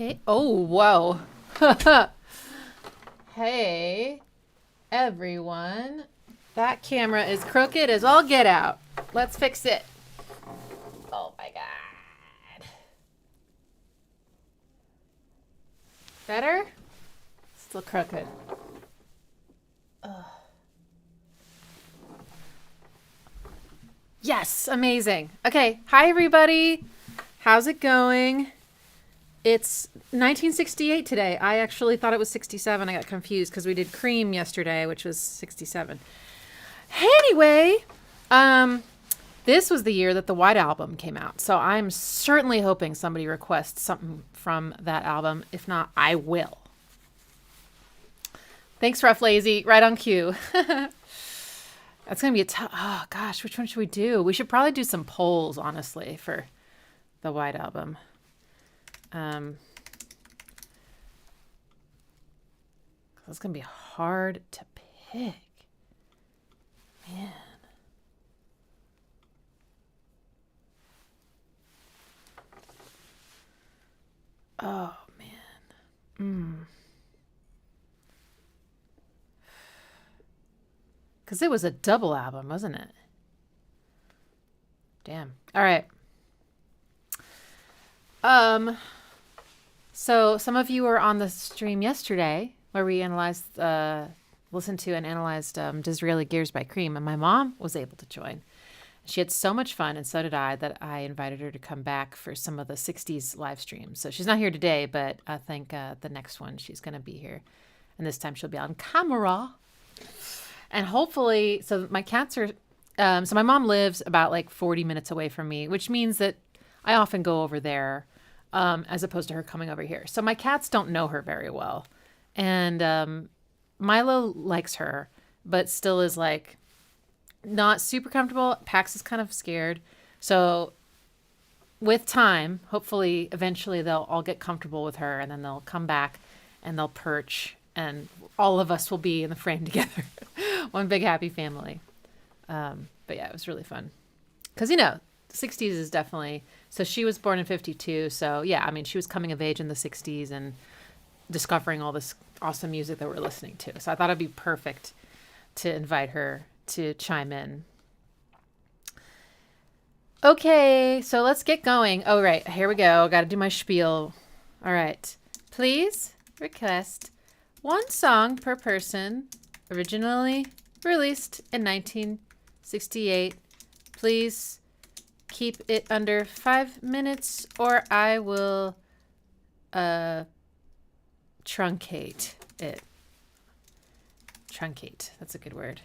Hey, oh, whoa. Hey, everyone. That camera is crooked as all get out. Let's fix it. Oh my God. Better? Still crooked. Ugh. Yes, amazing. Okay, hi everybody. How's it going? It's 1968 today. I actually thought it was 67. I got confused because we did Cream yesterday, which was 67. Anyway, this was the year that the White Album came out. So I'm certainly hoping somebody requests something from that album. If not, I will. Thanks, Rough Lazy. Right on cue. That's going to be a tough... Oh, gosh. Which one should we do? We should probably do some polls, honestly, for the White Album. It's going to be hard to pick. Man. Oh, man. Because it was a double album, wasn't it? Damn. All right. So some of you were on the stream yesterday where we listened to and analyzed Disraeli Gears by Cream, and my mom was able to join. She had so much fun, and so did I, that I invited her to come back for some of the 60s live streams. So she's not here today, but I think the next one she's going to be here. And this time she'll be on camera. And hopefully, so my cats are, so my mom lives about like 40 minutes away from me, which means that I often go over there as opposed to her coming over here. So my cats don't know her very well. And Milo likes her, but still is like not super comfortable. Pax is kind of scared. So with time, hopefully, eventually they'll all get comfortable with her, and then they'll come back and they'll perch, and all of us will be in the frame together. One big happy family. But yeah, it was really fun. Because, you know, the 60s is definitely... So she was born in 52. So, yeah, I mean, she was coming of age in the 60s and discovering all this awesome music that we're listening to. So I thought it'd be perfect to invite her to chime in. Okay, so let's get going. Oh, right. Here we go. Got to do my spiel. All right. Please request one song per person, originally released in 1968. Please keep it under 5 minutes, or I will truncate it. Truncate. That's a good word.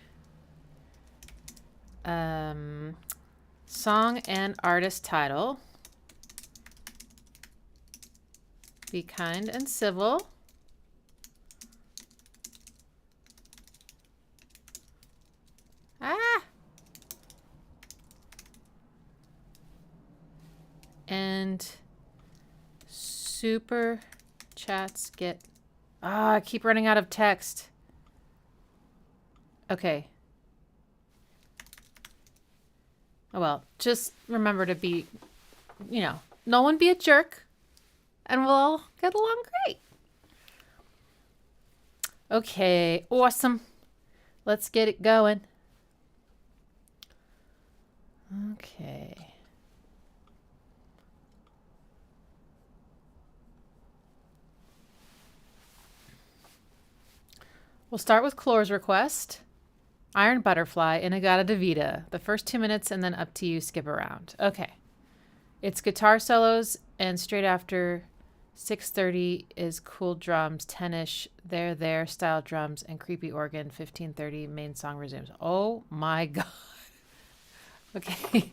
Song and artist title. Be kind and civil. And super chats get... I keep running out of text. Okay. Oh, well, just remember to be, you know, no one be a jerk, and we'll all get along great. Okay, awesome. Let's get it going. Okay. We'll start with Clore's request. Iron Butterfly, In-A-Gadda-Da-Vida. The first 2 minutes and then up to you, skip around. Okay. It's guitar solos, and straight after 6:30 is cool drums, 10-ish, there style drums, and creepy organ, 15:30, main song resumes. Oh my God. Okay.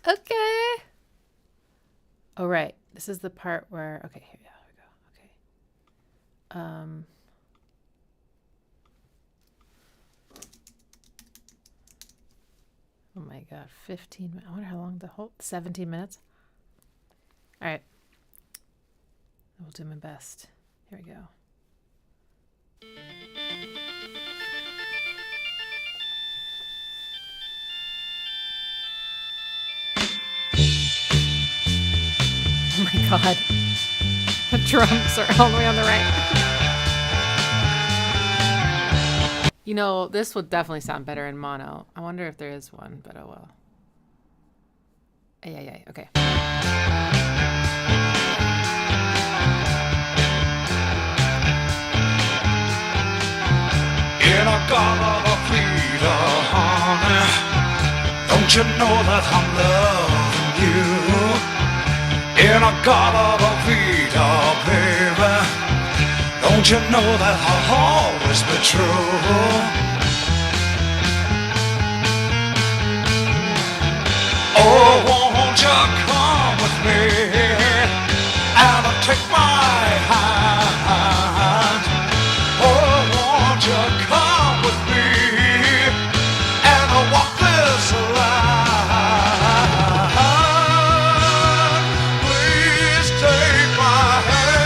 Okay. Oh, right. This is the part where, okay, here we go. Okay. Oh my God, 15 minutes. I wonder how long the whole 17 minutes. All right. I will do my best. Here we go. Oh my God. drums are all the way on the right. You know, this would definitely sound better in mono. I wonder if there is one, but oh well. Yeah, okay. In-A-Gadda-Da-Vida, honey, don't you know that I'm loving you? In-A-Gadda-Da-Vida, baby, don't you know that I'll always be true? Oh, won't you come with me and take my hand? Oh, won't you come with me and walk this line? Please take my hand.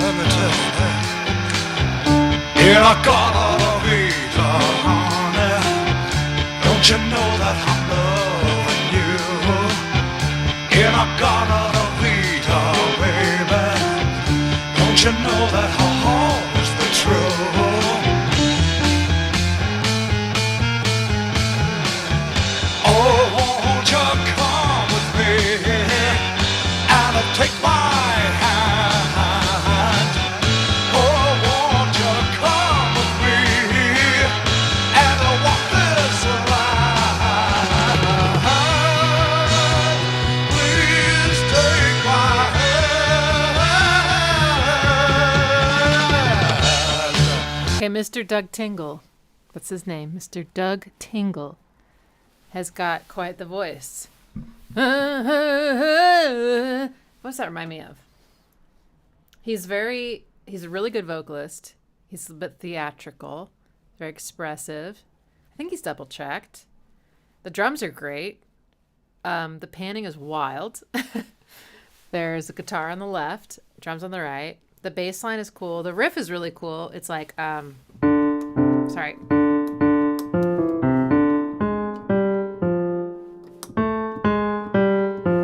Let me tell you that. In-A-Gadda-Da-Vida, honey, don't you know that I'm loving you? In-A-Gadda-Da-Vida, baby, don't you know that I'll always be true? Oh, won't you come with me and take my hand? Oh, won't you come with me and walk this line? Please take my hand. Okay, Mr. Doug Tingle. That's his name. Mr. Doug Tingle has got quite the voice. What's that remind me of? He's a really good vocalist. He's a bit theatrical, very expressive. I think he's double checked. The drums are great. The panning is wild. There's a guitar on the left, drums on the right. The bass line is cool. The riff is really cool. It's like, sorry.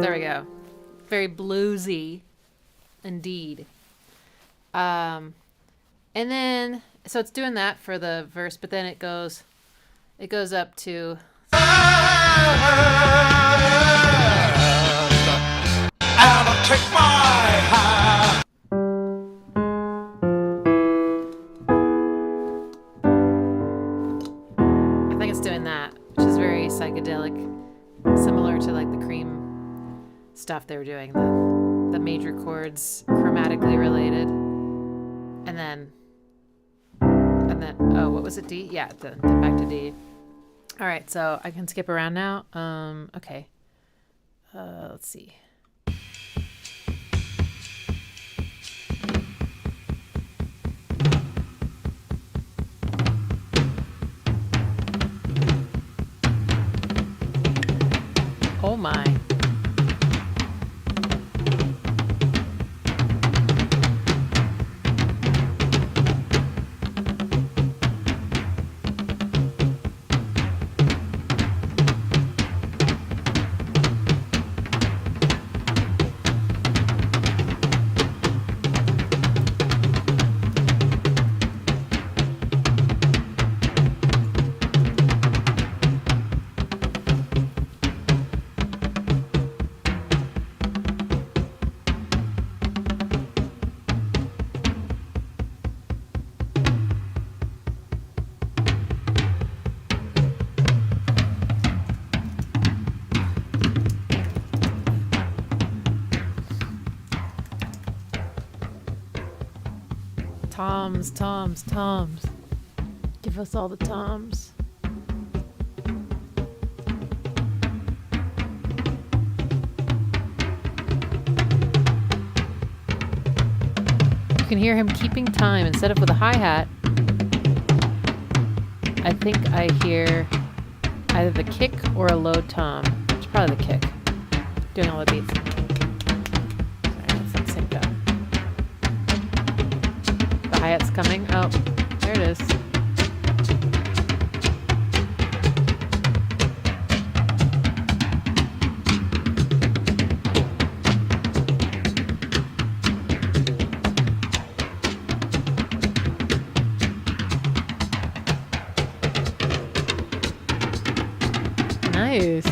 There we go. Very bluesy, indeed. And then, so it's doing that for the verse, but then it goes up to. And take my hand. I think it's doing that, which is very psychedelic, similar to like the Cream stuff they were doing, the major chords chromatically related, and then oh, what was it, D? Yeah, then back to D. All right, so I can skip around now. Okay, let's see. Oh my. Toms. Give us all the toms. You can hear him keeping time instead of with a hi-hat. I think I hear either the kick or a low tom. It's probably the kick. Doing all the beats. Sorry, let's not sync up. The hi-hat's coming. Oh, there it is. Nice.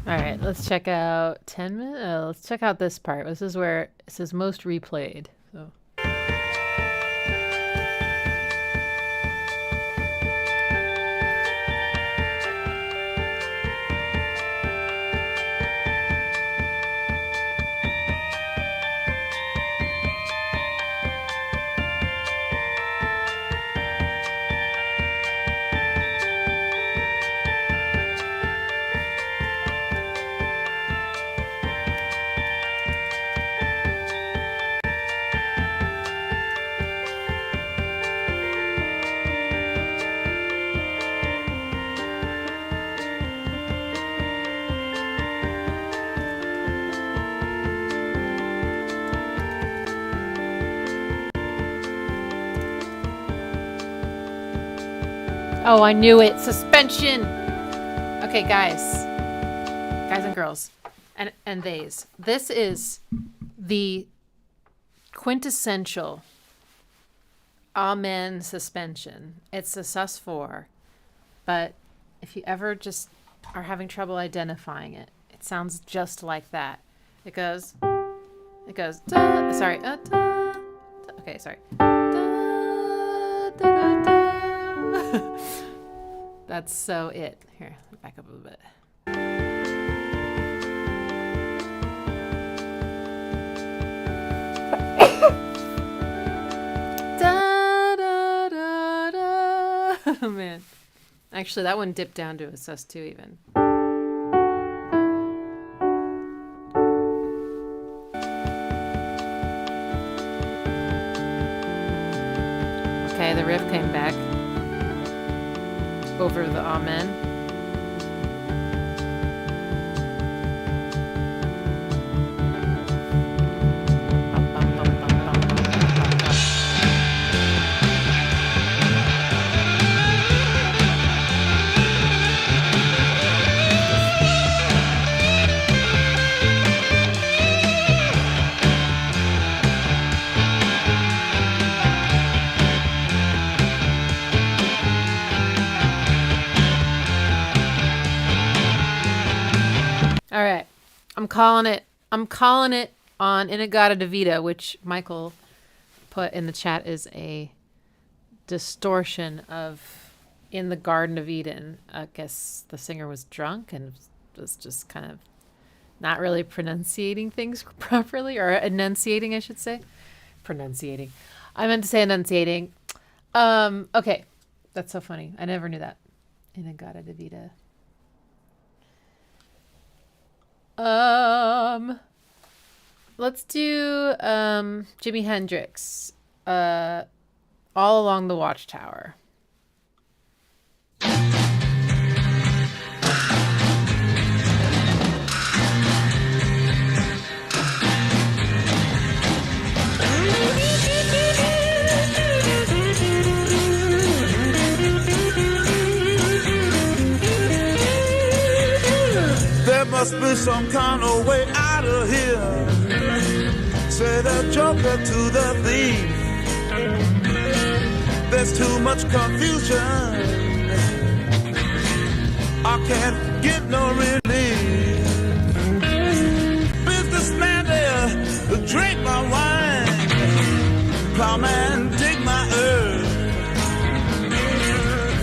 All right, let's check out 10 minutes. Let's check out this part. This is where it says most replayed. So. Oh, I knew it. Suspension. Okay, guys and girls, and theys. This is the quintessential Amen suspension. It's a sus4, but if you ever just are having trouble identifying it, it sounds just like that. It goes, da, sorry, da, da, okay, sorry. Da, da, da, da. That's so it. Here, back up a little bit. Da, da, da, da. Oh, man. Actually, that one dipped down to a sus2 even. Okay, the riff came back over the Amen. All right, I'm calling it on In-A-Gadda-Da-Vida, which Michael put in the chat is a distortion of In the Garden of Eden. I guess the singer was drunk and was just kind of not really pronunciating things properly, or enunciating, I should say. Pronunciating. I meant to say enunciating. Okay, that's so funny. I never knew that. In-A-Gadda-Da-Vida. Let's do Jimi Hendrix, All Along the Watchtower. There must be some kind of way out of here. Say the joker to the thief. There's too much confusion. I can't get no relief. Businessman there, drink my wine. Plowman, dig my earth.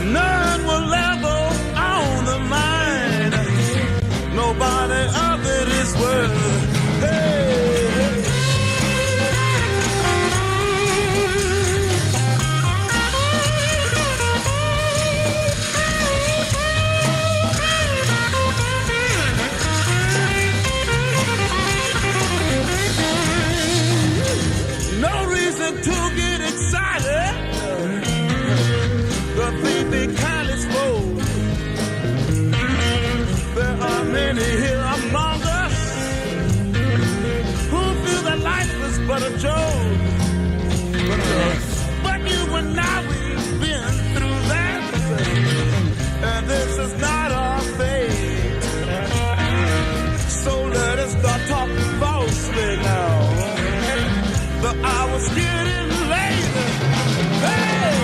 None will level on the mine. Nobody of it is worth. Hey, hey. No reason to get excited. The thief be kindly spoke. There are many here among us who feel that life is but a joke. But you and I, we've been through that. house getting late. Hey!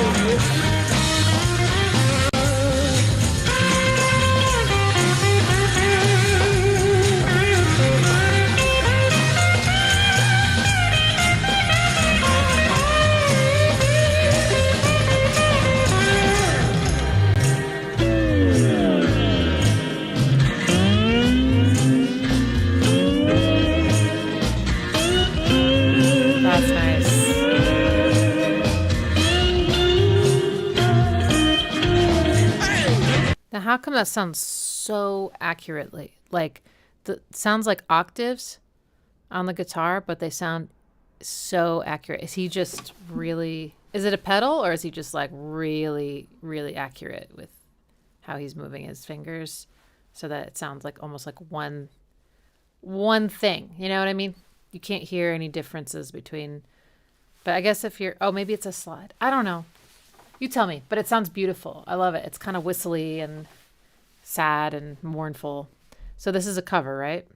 That's nice. Now, how come that sounds so accurately? Like, sounds like octaves on the guitar, but they sound so accurate. Is he just really... Is it a pedal, or is he just, like, really, really accurate with how he's moving his fingers so that it sounds like almost like one thing? You know what I mean? You can't hear any differences between... But I guess if you're... Oh, maybe it's a slide. I don't know. You tell me. But it sounds beautiful. I love it. It's kind of whistly and sad and mournful. So this is a cover, right?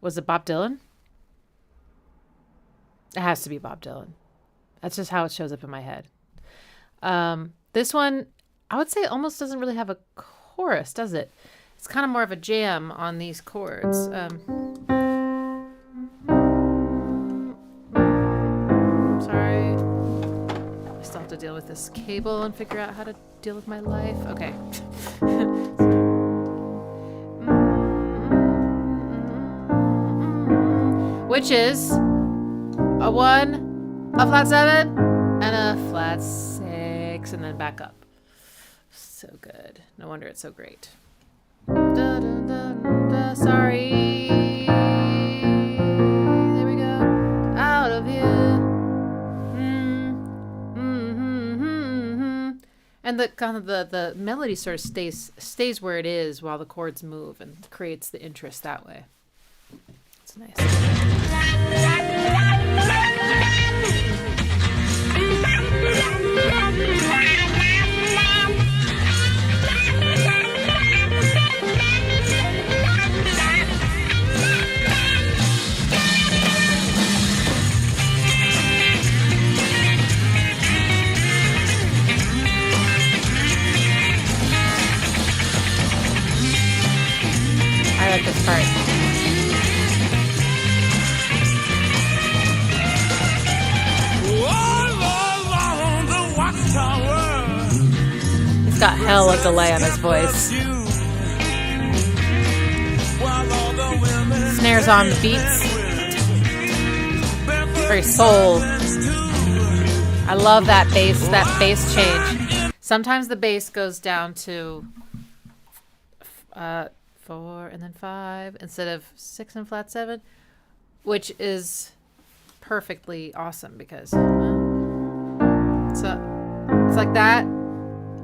Was it Bob Dylan? It has to be Bob Dylan. That's just how it shows up in my head. This one, I would say almost doesn't really have a chorus, does it? It's kind of more of a jam on these chords. Sorry. I still have to deal with this cable and figure out how to deal with my life. Okay. Which is a 1, a flat 7, and a flat 6, and then back up. So good. No wonder it's so great. Da, da, da, da, sorry. There we go. Out of here. And the kind of the melody sort of stays where it is while the chords move and creates the interest that way. It's nice. I like this part. He's got hell of delay on his voice. Snares on the beats. Very soul. I love that bass change. Sometimes the bass goes down to 4 and then 5 instead of 6 and flat 7, which is perfectly awesome because it's like that,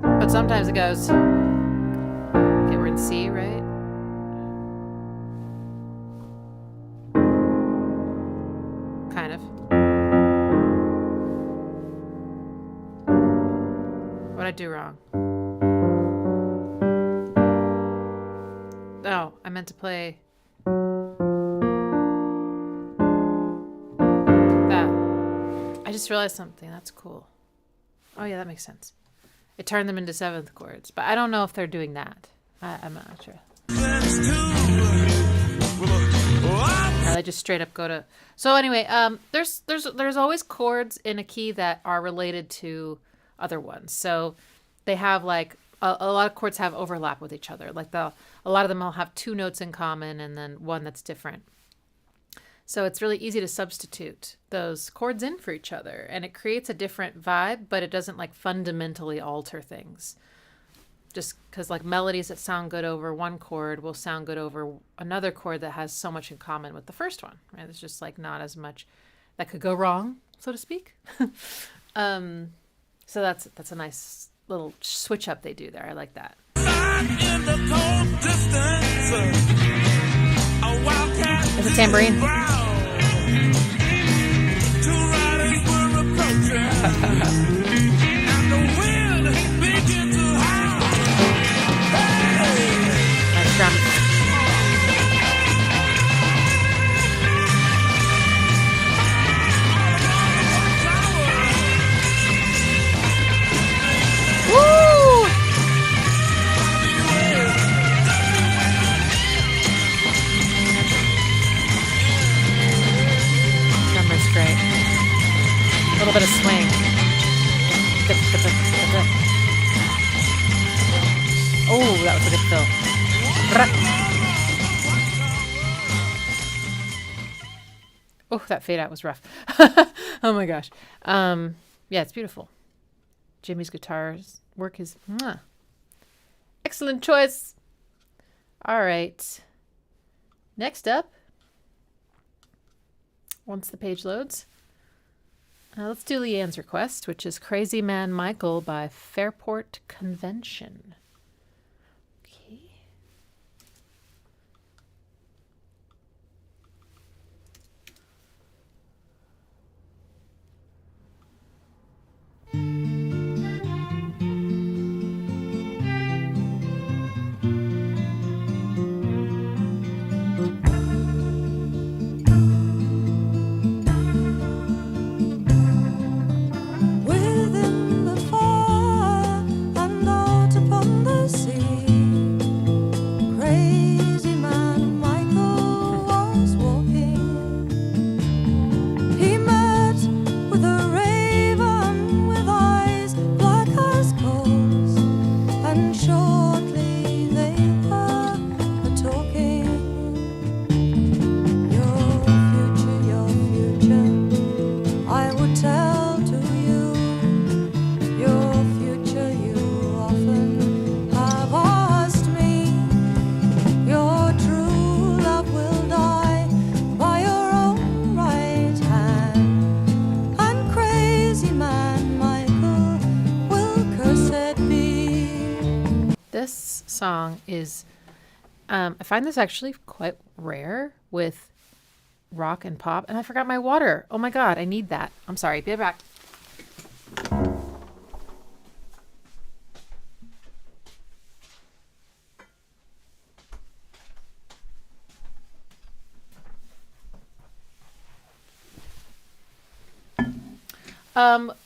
but sometimes it goes. Okay, we're in C, right? Kind of. What'd I do wrong? Oh, I meant to play that. I just realized something. That's cool. Oh, yeah, that makes sense. It turned them into 7th chords, but I don't know if they're doing that. I'm not sure. No, they just straight up go to... So anyway, there's always chords in a key that are related to other ones. So they have like... A lot of chords have overlap with each other. Like a lot of them will have 2 notes in common and then one that's different. So it's really easy to substitute those chords in for each other, and it creates a different vibe, but it doesn't like fundamentally alter things. Just because like melodies that sound good over one chord will sound good over another chord that has so much in common with the first one, right? There's just like not as much that could go wrong, so to speak. So that's a nice little switch up they do there. I like that. There's a tambourine. Nice drum. little bit of swing. Oh, that was a good fill. Oh, that fade out was rough. Oh my gosh. Yeah, it's beautiful. Jimi's guitar's work is excellent choice. All right. Next up, once the page loads, let's do Leanne's request, which is Crazy Man Michael by Fairport Convention. Okay. Within the fire and out upon the sea, crazy man Michael was walking. He met with a raven with eyes black as coals, and shortly they were talking. Your future, I would tell to you. Your future, you often have asked me. Your true love will die by your own right hand, and crazy man Michael will cursed be. This song is, I find this actually quite rare with rock and pop. And I forgot my water. Oh my God, I need that. I'm sorry. Be right back.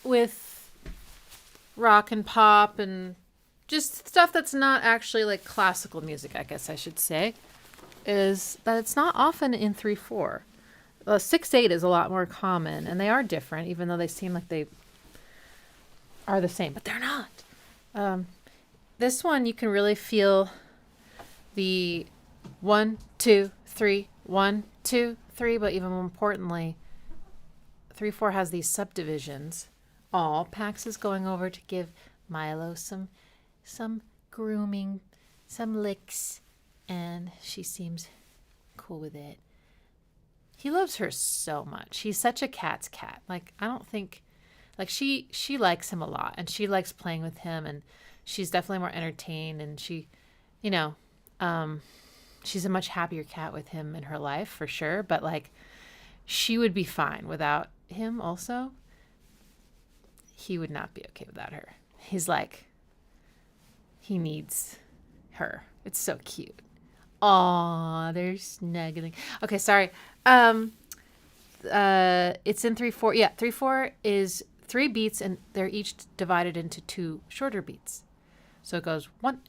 With rock and pop and just stuff that's not actually like classical music, I guess I should say, is that it's not often in 3/4. 6/8 is a lot more common, and they are different, even though they seem like they are the same, but they're not. This one, you can really feel the 1, 2, 3, 1, 2, 3, but even more importantly, 3/4 has these subdivisions. All Pax is going over to give Milo some grooming, some licks, and she seems cool with it. He loves her so much. He's such a cat's cat. Like, I don't think, like, she likes him a lot, and she likes playing with him, and she's definitely more entertained, and she, you know, she's a much happier cat with him in her life for sure, but like, she would be fine without him also. He would not be okay without her. He's like, he needs her. It's so cute. Aw, they're snuggling. Okay, sorry. It's in 3/4. Yeah, 3/4 is 3 beats, and they're each divided into 2 shorter beats. So it goes 1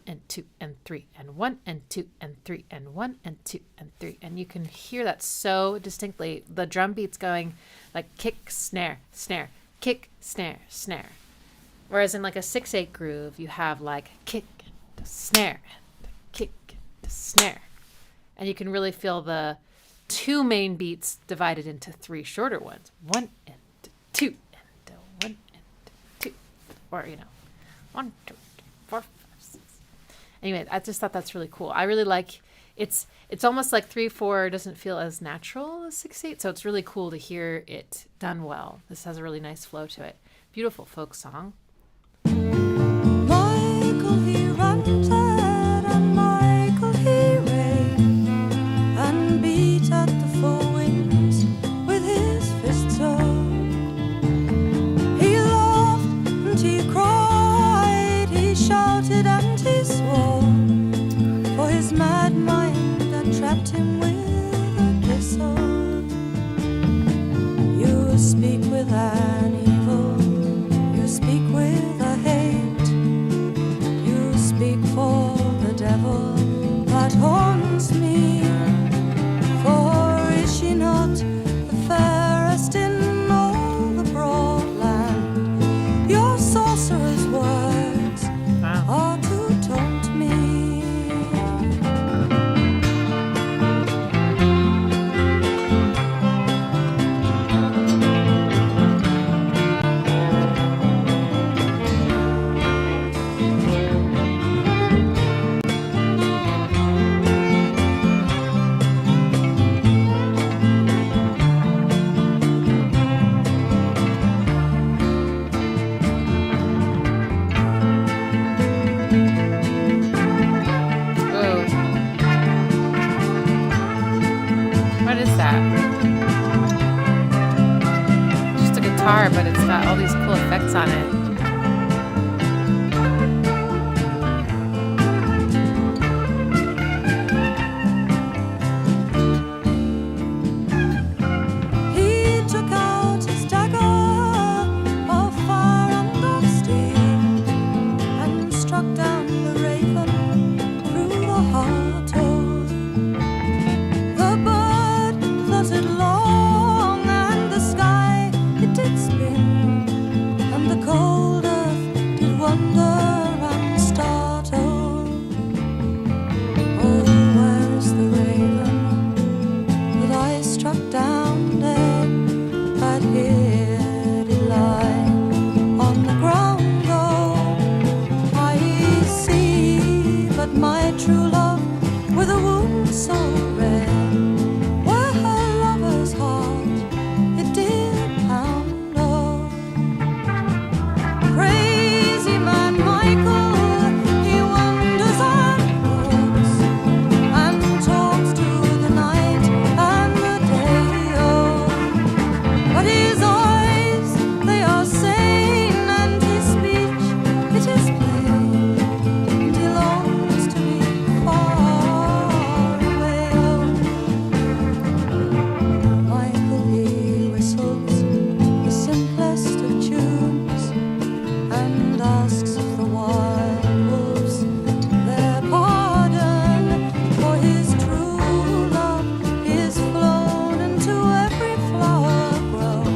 and 2 and 3 and 1 and 2 and 3 and 1 and 2 and 3, and you can hear that so distinctly. The drum beats going like kick, snare, snare, kick, snare, snare. Whereas in like a 6/8 groove, you have like kick, and snare, and kick, and snare, and you can really feel the 2 main beats divided into 3 shorter ones. 1 and 2 and 1 and 2, or 1, 2, 3, 4, 5, 6. Anyway, I just thought that's really cool. I really like it's almost like 3/4 doesn't feel as natural as 6/8, so it's really cool to hear it done well. This has a really nice flow to it. Beautiful folk song. Michael he ranted and Michael he raved and beat at the 4 winds with his fists up. He laughed and he cried, he shouted and he swore, for his mad mind that trapped him with a kiss of. You speak with an evil, you speak with a hate, you speak for the devil that haunts me. For is she not the fairest in all the broad guitar, but it's got all these cool effects on it. He took out his dagger of fire and of steel and struck down the raven through the heart hole. The bird fluttered long and the sky it did spin, and the cold earth did wonder and startle. Oh, where's the raven that I struck down dead? But here did lie on the ground, though I see but my true love with a wound so red, where her lover's heart it did pound. Oh, crazy man Michael, he wanders and walks and talks to the night and the day. Oh, but his eyes, they are sane, and his speech, it is plain, and he longs to be far away. Oh, Michael, he whistles the simplest of tunes and asks of the wild wolves their pardon, for his true love is flown into every flower grown,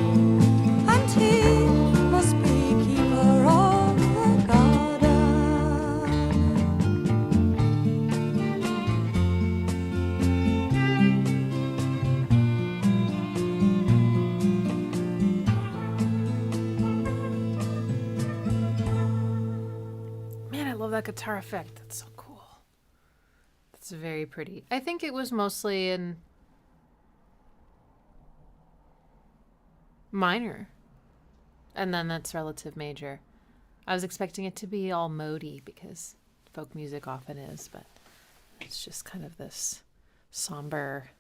and he must be keeper of the garden. Man, I love that guitar effect. That's so cool. That's very pretty. I think it was mostly in minor, and then that's relative major. I was expecting it to be all moody because folk music often is, but it's just kind of this somber.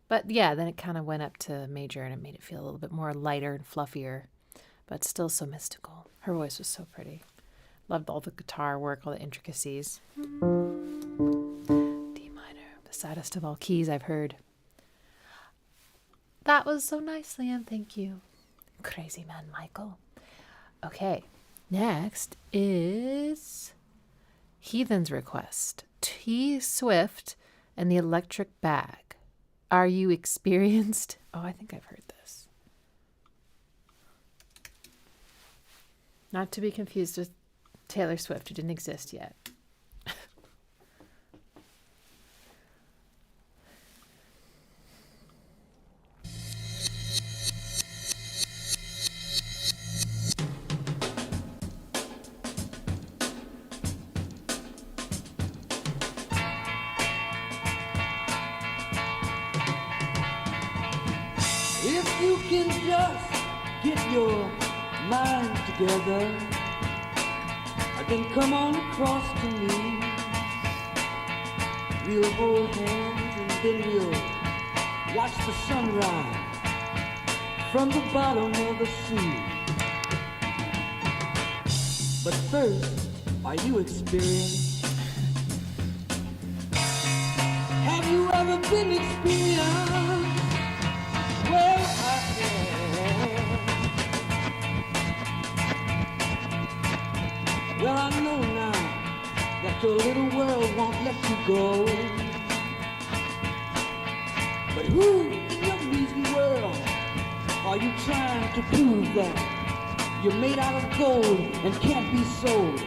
But yeah, then it kind of went up to major and it made it feel a little bit more lighter and fluffier, but still so mystical. Her voice was so pretty. Loved all the guitar work, all the intricacies. D minor, the saddest of all keys I've heard. That was so nice, Liam. Thank you. Crazy man, Michael. Okay, next is Heathen's Request. T Swift and the Electric Bag. Are you experienced? Oh, I think I've heard this. Not to be confused with Taylor Swift, who didn't exist yet. If you can just get your mind together, then come on across to me. We'll hold hands and then we'll watch the sunrise from the bottom of the sea. But first, are you experienced? Have you ever been experienced? Well, I have. Well, I know now that your little world won't let you go. But who in your measly world are you trying to prove that you're made out of gold and can't be sold?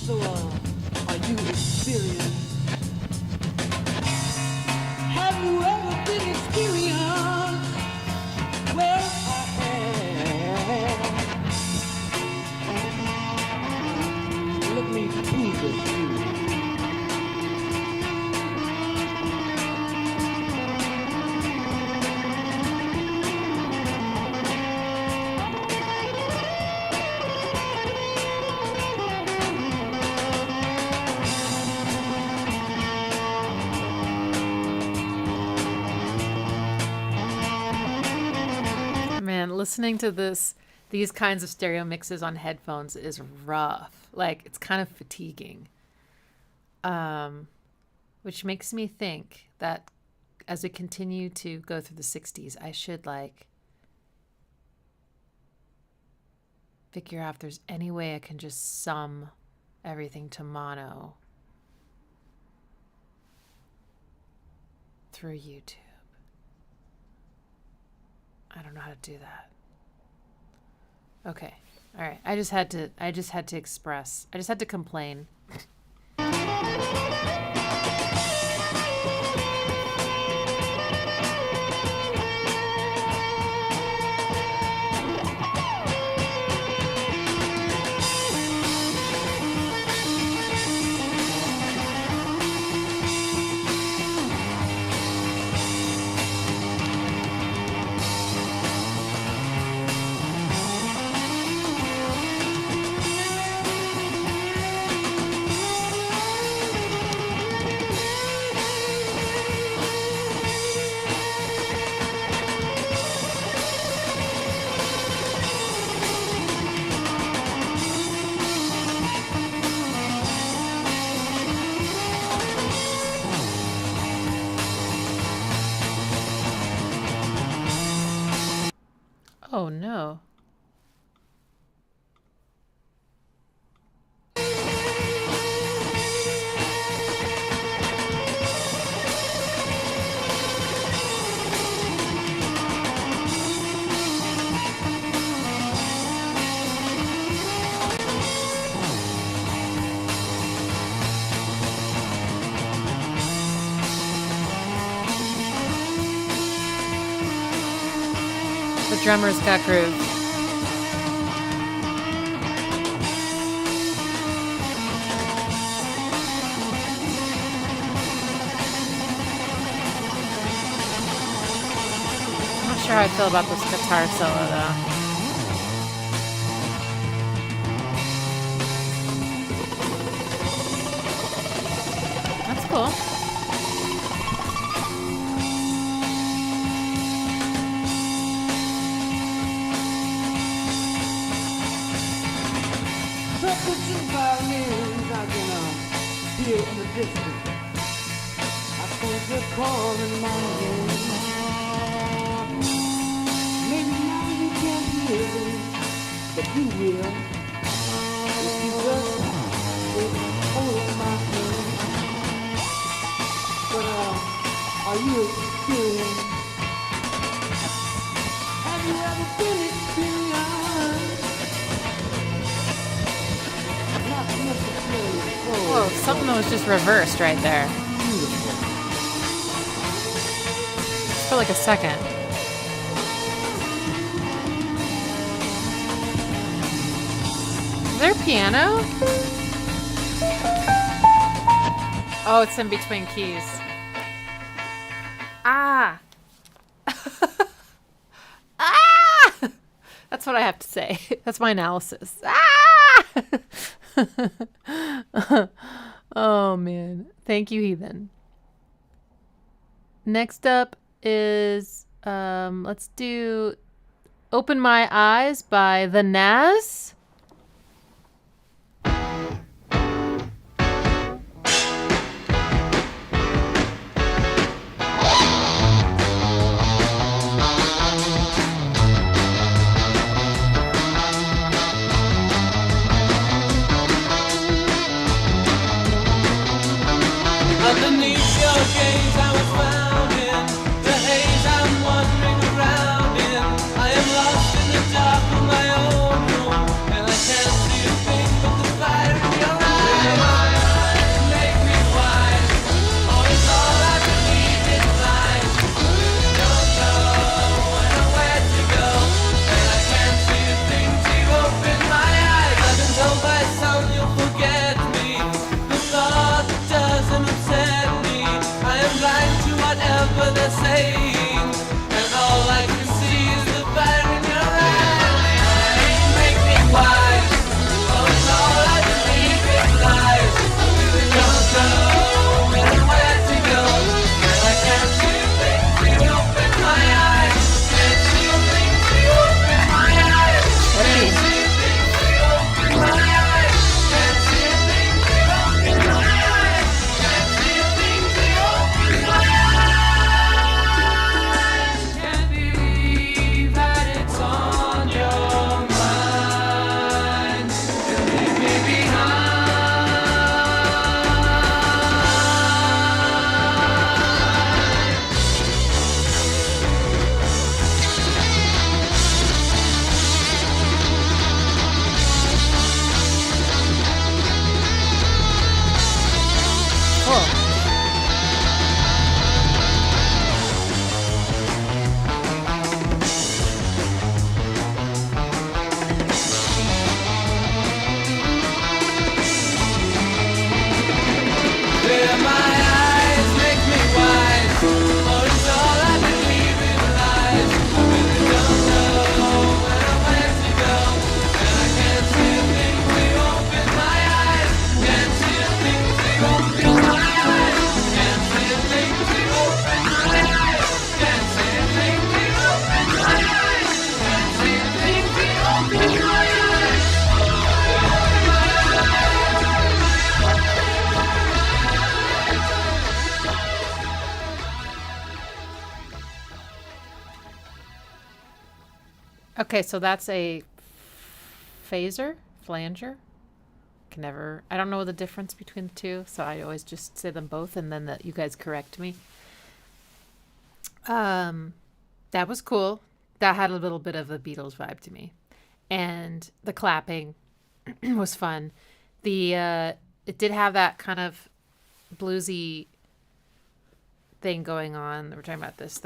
So, are you experienced? Have you ever been experienced? Well, I have. Let me prove it to you. listening to these kinds of stereo mixes on headphones is rough. Like, it's kind of fatiguing. Which makes me think that as we continue to go through the 60s, I should like figure out if there's any way I can just sum everything to mono through YouTube. I don't know how to do that. Okay. All right. I just had to complain. Oh no. The drummer's got groove. I'm not sure how I feel about this guitar solo though. That's cool. Here in the distance, I think they're calling my name. Maybe now you can't hear them, but you will. If you just hold my hand. But are you experienced? Have you ever been experienced? Not necessarily. Whoa, something was just reversed right there. Just for like a second. Is there a piano? Oh, it's in between keys. Ah! Ah! That's what I have to say. That's my analysis. Ah! Oh man, thank you, Heathen. Next up is let's do Open My Eyes by the Nazz. Underneath your gaze I was found in the haze I'm wandering around in. I am lost in the dark of my own room. Okay, so that's a flanger. I don't know the difference between the two, so I always just say them both, and then you guys correct me. That was cool. That had a little bit of a Beatles vibe to me, and the clapping was fun. It did have that kind of bluesy thing going on. We're talking about this,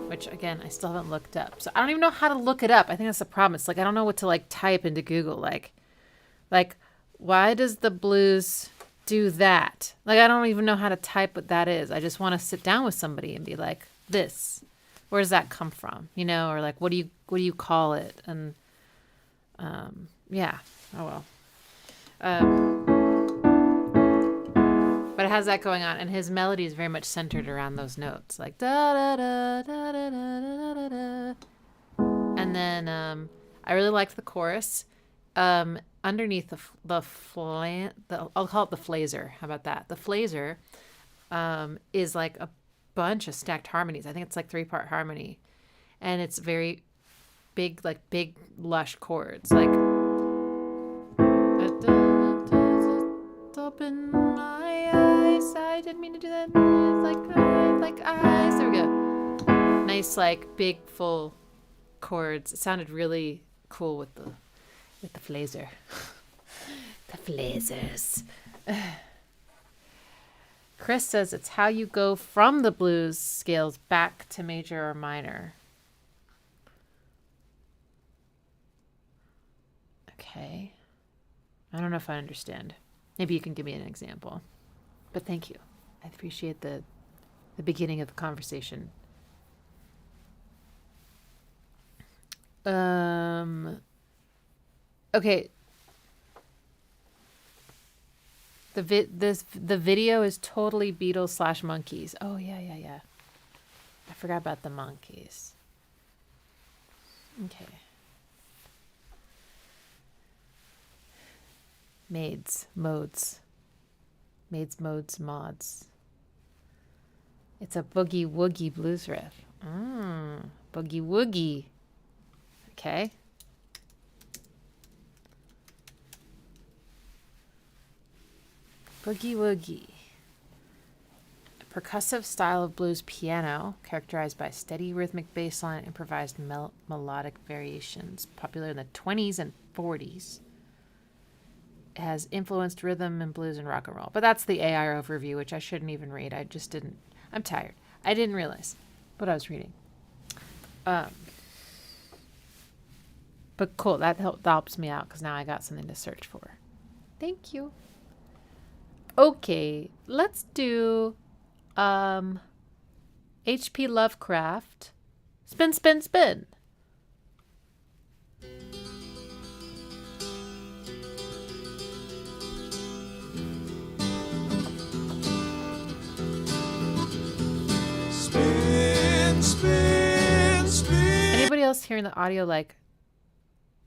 which again, I still haven't looked up. So I don't even know how to look it up. I think that's the problem. It's like, I don't know what to like type into Google. Like, why does the blues do that? Like, I don't even know how to type what that is. I just want to sit down with somebody and be like, this, where does that come from? You know, or like, what do you call it? And, yeah, oh well. But it has that going on, and his melody is very much centered around those notes, like da da da da da da da da da. And then I really liked the chorus. Underneath I'll call it the flazer. How about that? The flazer is like a bunch of stacked harmonies. I think it's like 3-part harmony, and it's very big, like big lush chords, like. Open my eyes. I didn't mean to do that. Like eyes. There we go. Nice, like big, full chords. It sounded really cool with the flazer. The flazers. Chris says it's how you go from the blues scales back to major or minor. Okay. I don't know if I understand. Maybe you can give me an example. But thank you. I appreciate the beginning of the conversation. Okay. The video is totally Beatles / Monkeys. Oh yeah. I forgot about the Monkeys. Okay. Mods. It's a boogie woogie blues riff. Boogie woogie. Okay. Boogie woogie. A percussive style of blues piano characterized by steady rhythmic bass line and improvised melodic variations, popular in the 20s and 40s. Has influenced rhythm and blues and rock and roll. But that's the AR overview, which I shouldn't even read. I just didn't. I'm tired. I didn't realize what I was reading. But cool. That helps me out because now I got something to search for. Thank you. Okay, let's do H.P. Lovecraft. Spin, spin, spin. Spin, spin. Anybody else hearing the audio like,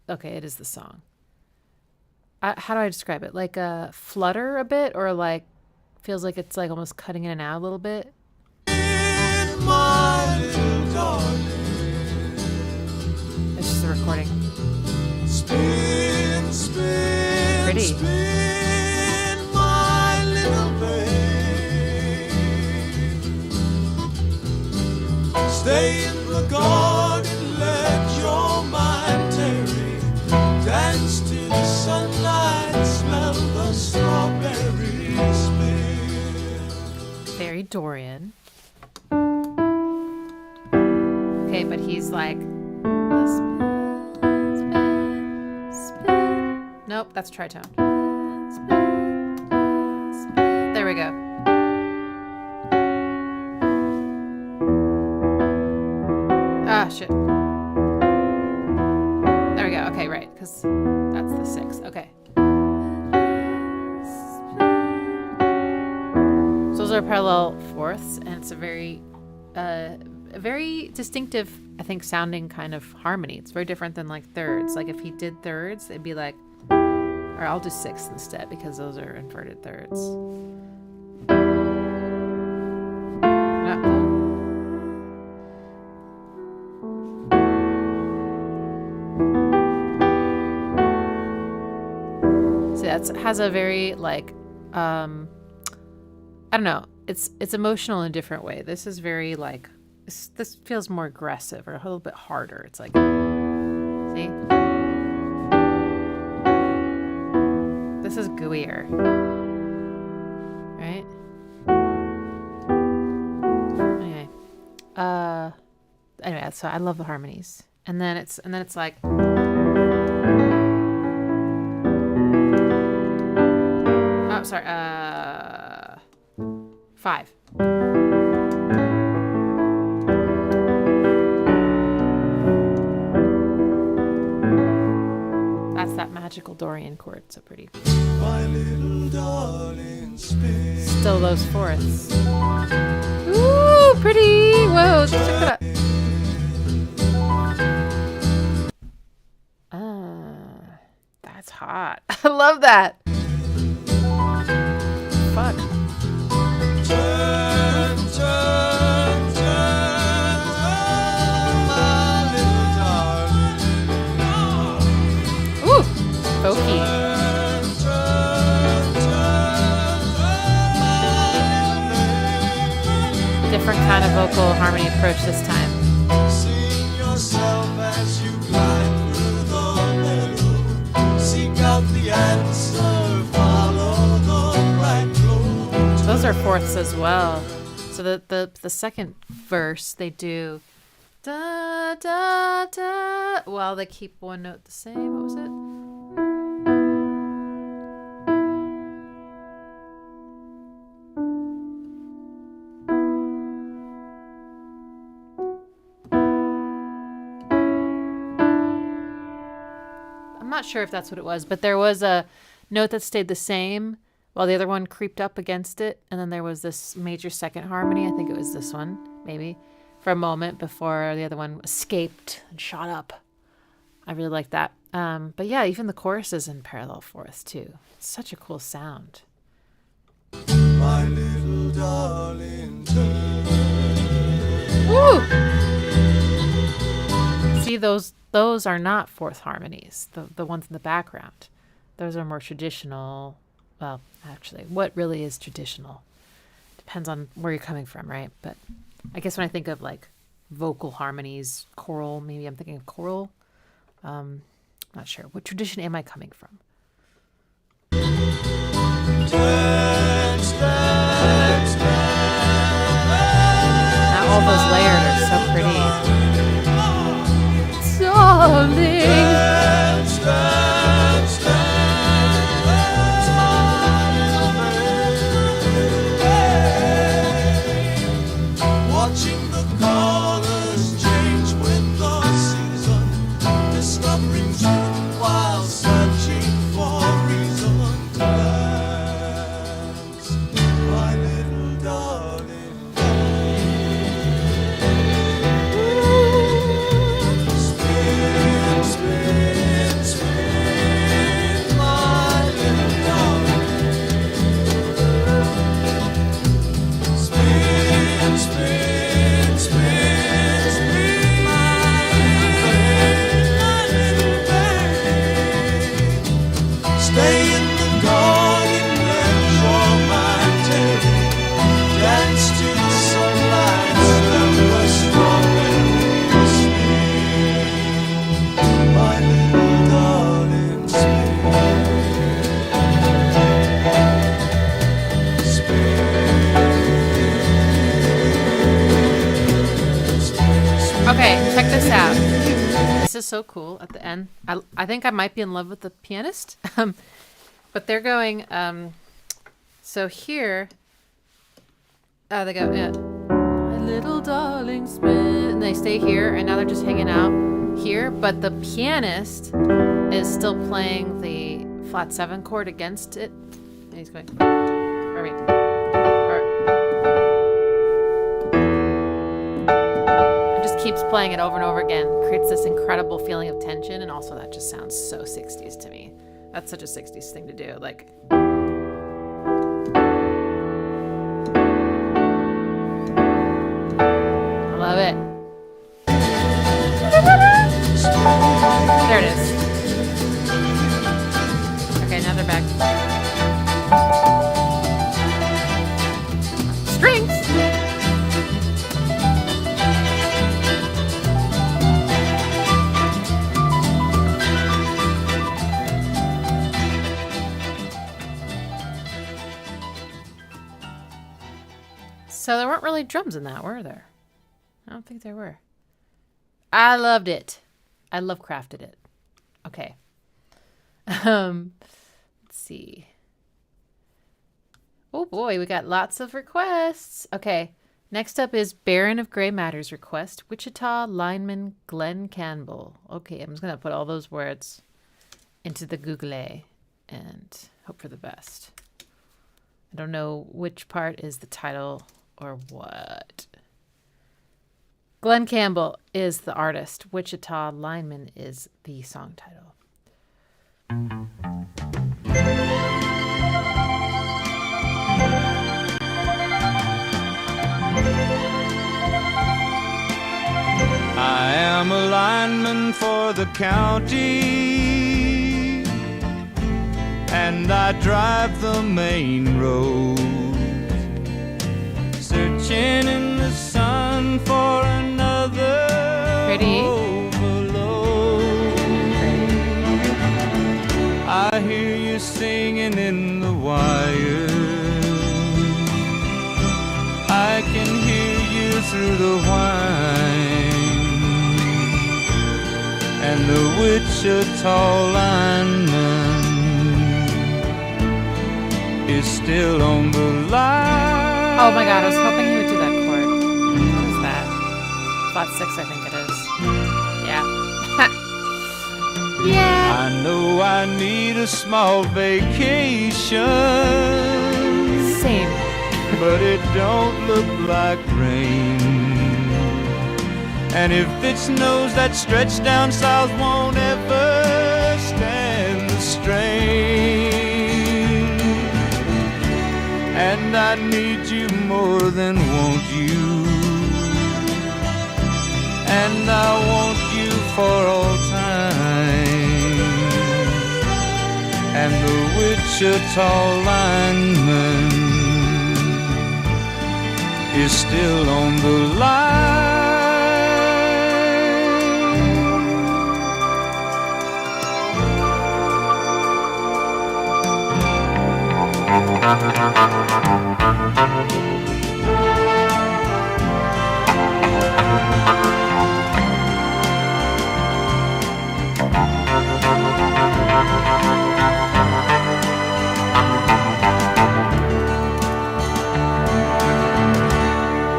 okay, it is the song. How do I describe it? Like a flutter a bit, or like feels like it's like almost cutting in and out a little bit? My little darling. It's just the recording. Spin, spin, Pretty. spin, my little babe. Stay in the garden, let your mind tarry. Dance to the sunlight, smell the strawberry spin. Very Dorian. Okay, but he's like, spin, spin, spin. Nope, that's tritone. Spin, spin. There we go. Ah, shit. There we go. Okay, right, because that's the 6. Okay. So those are parallel fourths, and it's a very distinctive, I think, sounding kind of harmony. It's very different than like thirds. Like if he did thirds, it'd be like, or I'll do 6ths instead because those are inverted thirds. has a very like I don't know. It's emotional in a different way. This is very like this feels more aggressive or a little bit harder. It's like, see? This is gooier. Right? Anyway, so I love the harmonies. And then it's like oh, sorry. 5. That's that magical Dorian chord. So pretty. My little darling spin. Still those fourths. Ooh, pretty. Whoa, check that out. That's hot. I love that. Fuck. Turn, turn, turn, my little darling. Ooh, folky. Turn, turn, turn, my Different kind of vocal harmony approach this time. Sing yourself as you glide through the meadow. Seek out the answer, follow the bright glow. Those are fourths as well. So the second verse they do da da da while they keep one note the same. What was it? I'm not sure if that's what it was, but there was a note that stayed the same while the other one creeped up against it. And then there was this major second harmony. I think it was this one, maybe, for a moment before the other one escaped and shot up. I really like that. But yeah, even the chorus is in parallel fourths too. It's such a cool sound. My little darling, turn. Woo! See, those are not fourth harmonies, the ones in the background. Those are more traditional. Well, actually, what really is traditional? Depends on where you're coming from, right? But I guess when I think of like vocal harmonies, choral, maybe I'm thinking of choral. Not sure. What tradition am I coming from? Now all those layered are so pretty. Darling. Watching the colors change with the season, discovering truth while searching for reason to dance. My little darling, spin, spin, spin, my little darling. Spin, spin, spin, spin, my little babe. Stay in the garden, let your mind take. Dance to the sunlight, step by strawberry spin. My little darling, spin. Okay, check this out. This is so cool at the end. I think I might be in love with the pianist. But they're going, so here, they go, yeah. My little darling spin. And they stay here, and now they're just hanging out here. But the pianist is still playing the flat 7 chord against it. And he's going, keeps playing it over and over again, creates this incredible feeling of tension, and also that just sounds so 60s to me. That's such a 60s thing to do. Like, I love it. There it is. Okay, now they're back. So there weren't really drums in that, were there? I don't think there were. I loved it. I Lovecrafted it. Okay. Let's see. Oh boy, we got lots of requests. Okay. Next up is Baron of Gray Matter's request. Wichita Lineman Glenn Campbell. Okay, I'm just going to put all those words into the Google and hope for the best. I don't know which part is the title or what. Glenn Campbell is the artist. Wichita Lineman is the song title. I am a lineman for the county, and I drive the main road, searching in the sun for another overload. I hear you singing in the wire, I can hear you through the whine, and the Wichita lineman is still on the line. Oh my god, I was hoping he would do that chord. What is that? Flat 6, I think it is. Yeah. Yeah. I know I need a small vacation, Same. but it don't look like rain. And if it snows, that stretch down south won't ever stand the strain. And I need you more than want you, and I want you for all time. And the Wichita lineman is still on the line.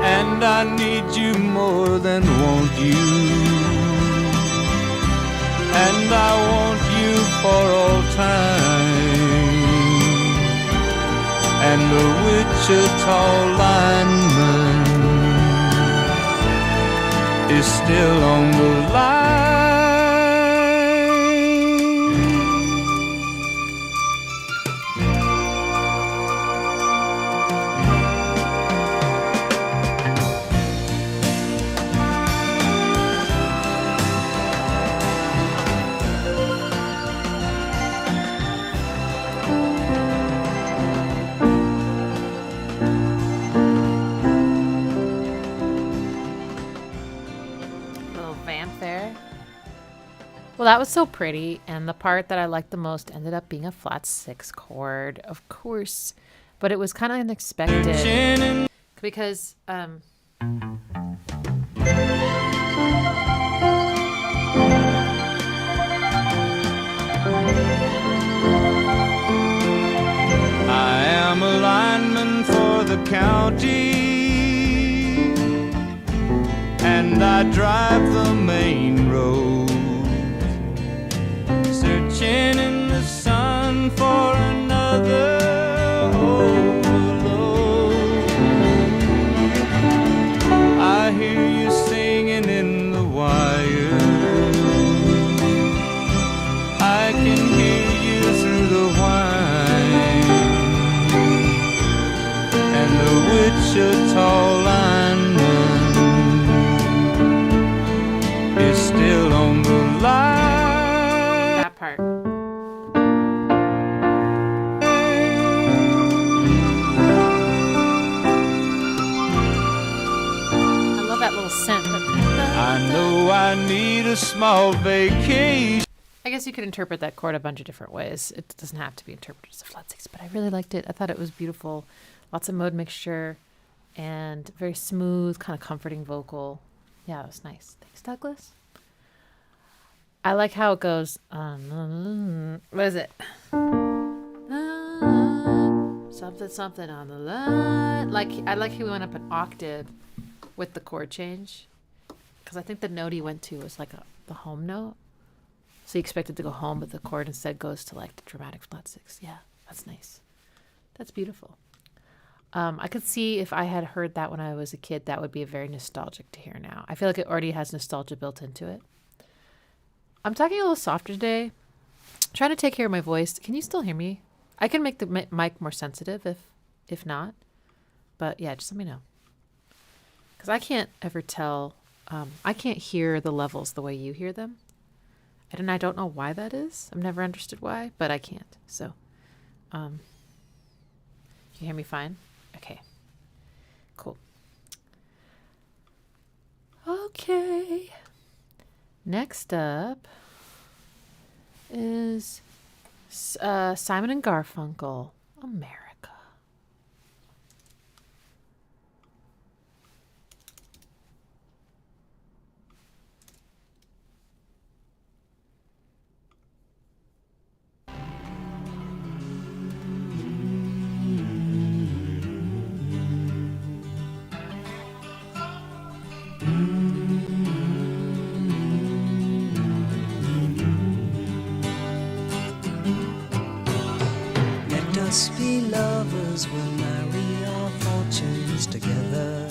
And I need you more than want you, and I want you for all time. And the Wichita lineman is still on the line. Well, that was so pretty, and the part that I liked the most ended up being a flat 6 chord, of course, but it was kind of unexpected because I am a lineman for the county, and I drive the main road, searching in the sun for another overload. I hear you singing in the wire, I can hear you through the whine, and the Wichita lineman is still on the line. part. I love that little synth. I know I need a small vacation. I guess you could interpret that chord a bunch of different ways. It doesn't have to be interpreted as a flat 6, but I really liked it. I thought it was beautiful. Lots of mode mixture. and very smooth, kind of comforting vocal. Yeah, it was nice. Thanks, Douglas. I like how it goes. What is it? Something, something on the line. I like how we went up an octave with the chord change, because I think the note he went to was like the home note. So you expected to go home, but the chord instead goes to like the dramatic flat six. Yeah, that's nice. That's beautiful. I could see if I had heard that when I was a kid, that would be very nostalgic to hear now. I feel like it already has nostalgia built into it. I'm talking a little softer today. Trying to take care of my voice. Can you still hear me? I can make the mic more sensitive if not. But yeah, just let me know. Because I can't ever tell. I can't hear the levels the way you hear them. And I don't know why that is. I've never understood why, but I can't. So, can you hear me fine? Okay. Cool. Okay. Next up is Simon and Garfunkel, America. Us be lovers, we'll marry our fortunes together.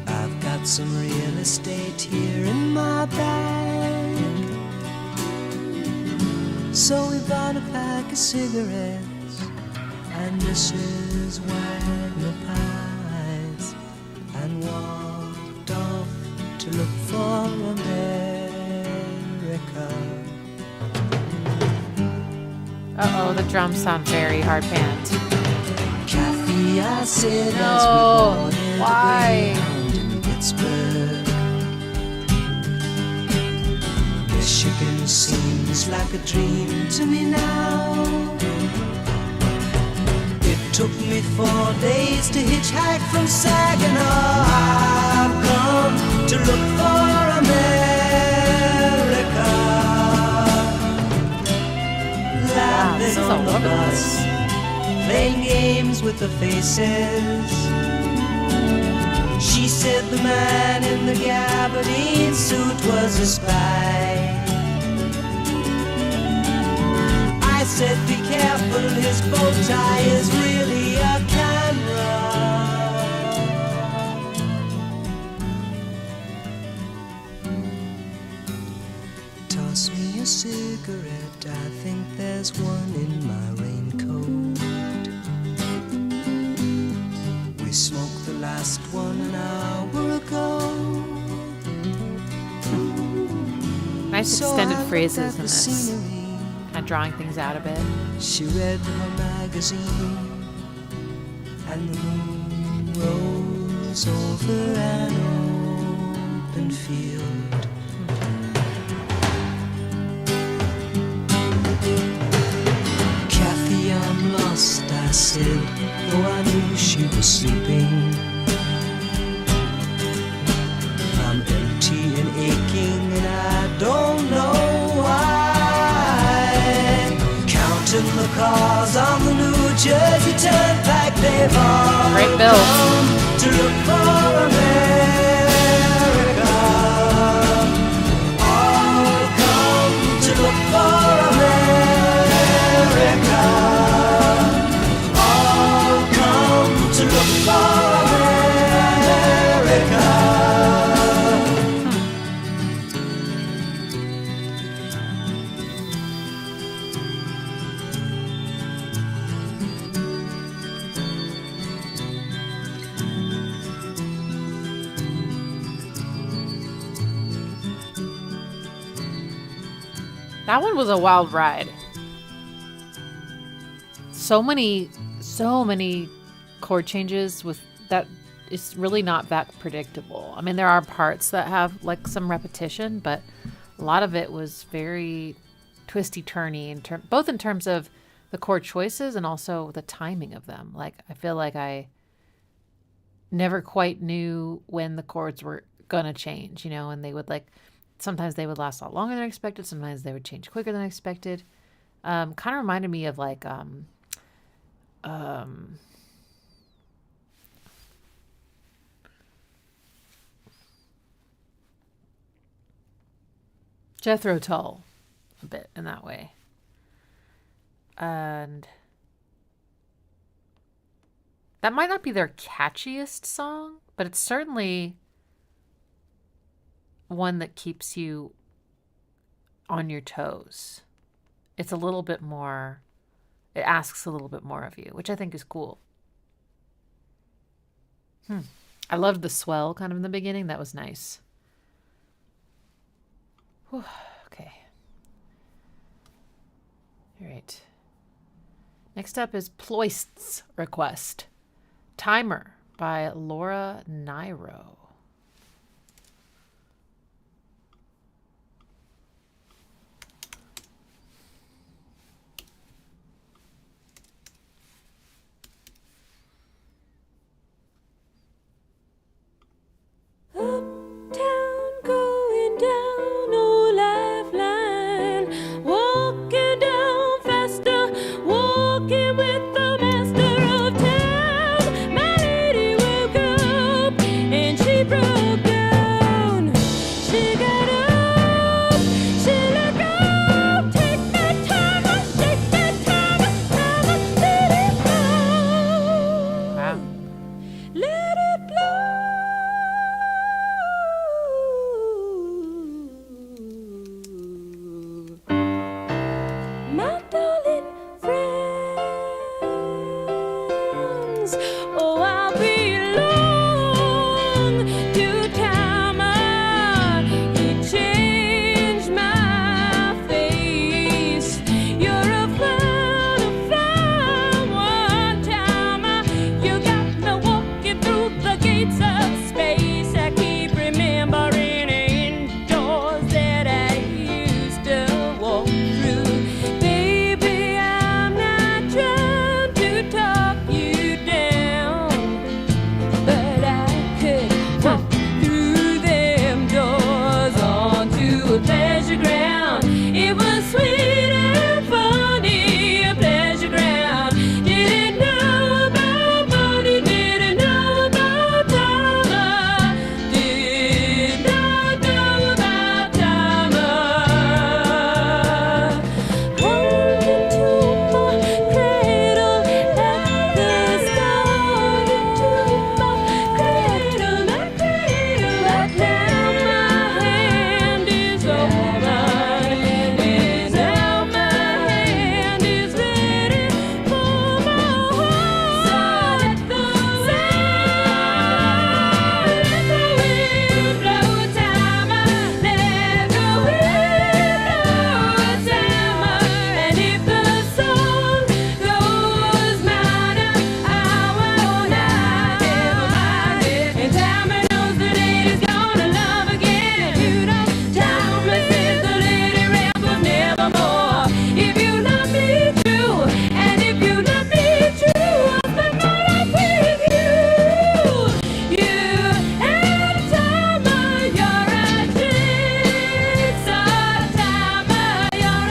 I've got some real estate here in my bag, so we bought a pack of cigarettes and Mrs. Wagner pies and walked off to look for America. Uh-oh, the drums sound very hard panned. Kathy, I said, No, why? In Pittsburgh. Michigan seems like a dream to me now. It took me 4 days to hitchhike from Saginaw. I've come to look for America. Wow, this is all On the over the bus, playing games with the faces. She said the man in the gabardine suit was a spy. I said be careful, his bow tie is really a camera. Toss me a cigarette, I think there's one in my raincoat. We smoked the last one an hour ago. Nice So extended I looked phrases at in the this. scenery. Kind of drawing things out a bit. She read her magazine, and the moon rose over an open field. Kathy, I'm lost, I said, though I knew she was sleeping. I'm empty and aching, and I don't know why. Counting the cars on the New Jersey Turnpike, they've all Great bill. come to look for America. All come to look for America. All come to look for America. That one was a wild ride. So many chord changes with that. It's really not that predictable. I mean, there are parts that have like some repetition, but a lot of it was very twisty-turny, both in terms of the chord choices and also the timing of them. Like, I feel like I never quite knew when the chords were gonna change, and they would sometimes they would last a lot longer than expected. Sometimes they would change quicker than expected. Kind of reminded me of Jethro Tull a bit in that way. And that might not be their catchiest song, but it's certainly one that keeps you on your toes. It's a little bit more, it asks a little bit more of you, which I think is cool. I loved the swell kind of in the beginning. That was nice. Whew, okay. All right. Next up is Ploist's request. Timer by Laura Nyro. Uptown, going down, oh lifeline, walking down faster, walking with the master of town. My lady woke up and she broke down. She got up, she let go, take that time, shake that time, let it blow. Wow. Let it blow. My darling friends, oh, I belong to Timer. He changed my face. You're a fine one, Timer. You got me walking through the gates of space. I keep remembering indoors that I used to walk through. Baby, I'm not trying to talk you down, but I could walk through them doors onto a pleasure ground. It was sweet and funny, a pleasure ground. Didn't know about money, didn't know about Timer, did not know about Timer. Hold into my cradle like the stars into my cradle, my cradle. Right now my hand is open, is out, my hand is ready for my heart. Let the wind blow, Timer. Let the wind blow, Timer. And if the song goes minor, I will not ever mind it. And Timer knows the lady's gonna love again. You know, Timer says the lady rap will nevermore. If you love me true, and if you love me true, I'll spend my life with you. You and Timer, you're a jigsaw, Timer, you're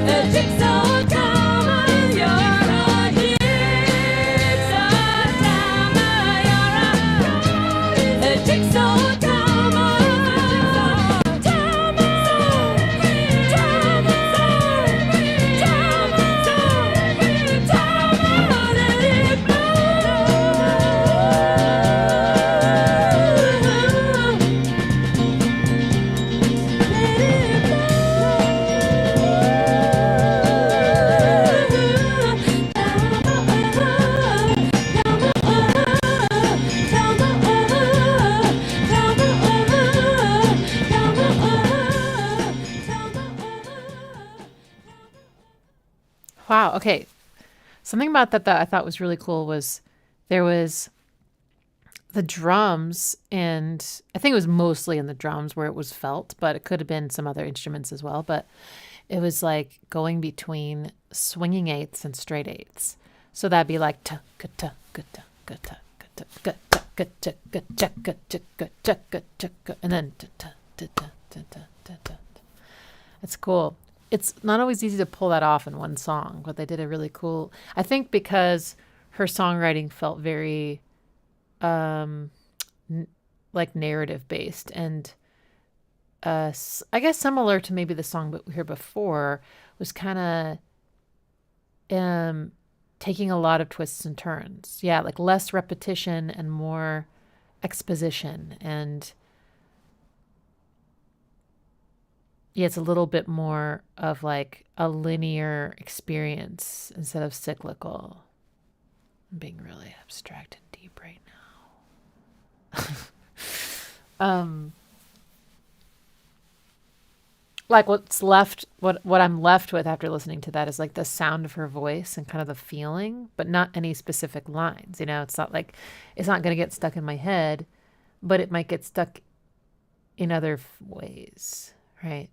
a jigsaw, Timer, you're a jigsaw, Timer, you're a jigsaw, Timer, let it Wow. Okay. Something about that I thought was really cool was there was the drums, and I think it was mostly in the drums where it was felt, but it could have been some other instruments as well. But it was like going between swinging eighths and straight eighths. So that'd be like ta ka ta ka ta ka ta ka ta ka ta ka ta ka ta ka ta ka ta ka ta ka, and then ta ta ta ta ta ta ta ta. It's cool. It's not always easy to pull that off in one song, but they did a really cool. I think because her songwriting felt very like narrative based, and I guess similar to maybe the song we heard before, was kind of taking a lot of twists and turns. Yeah, like less repetition and more exposition. And yeah, it's a little bit more of like a linear experience instead of cyclical. I'm being really abstract and deep right now. Like what I'm left with after listening to that is like the sound of her voice and kind of the feeling, but not any specific lines. You know, it's not going to get stuck in my head, but it might get stuck in other ways, right?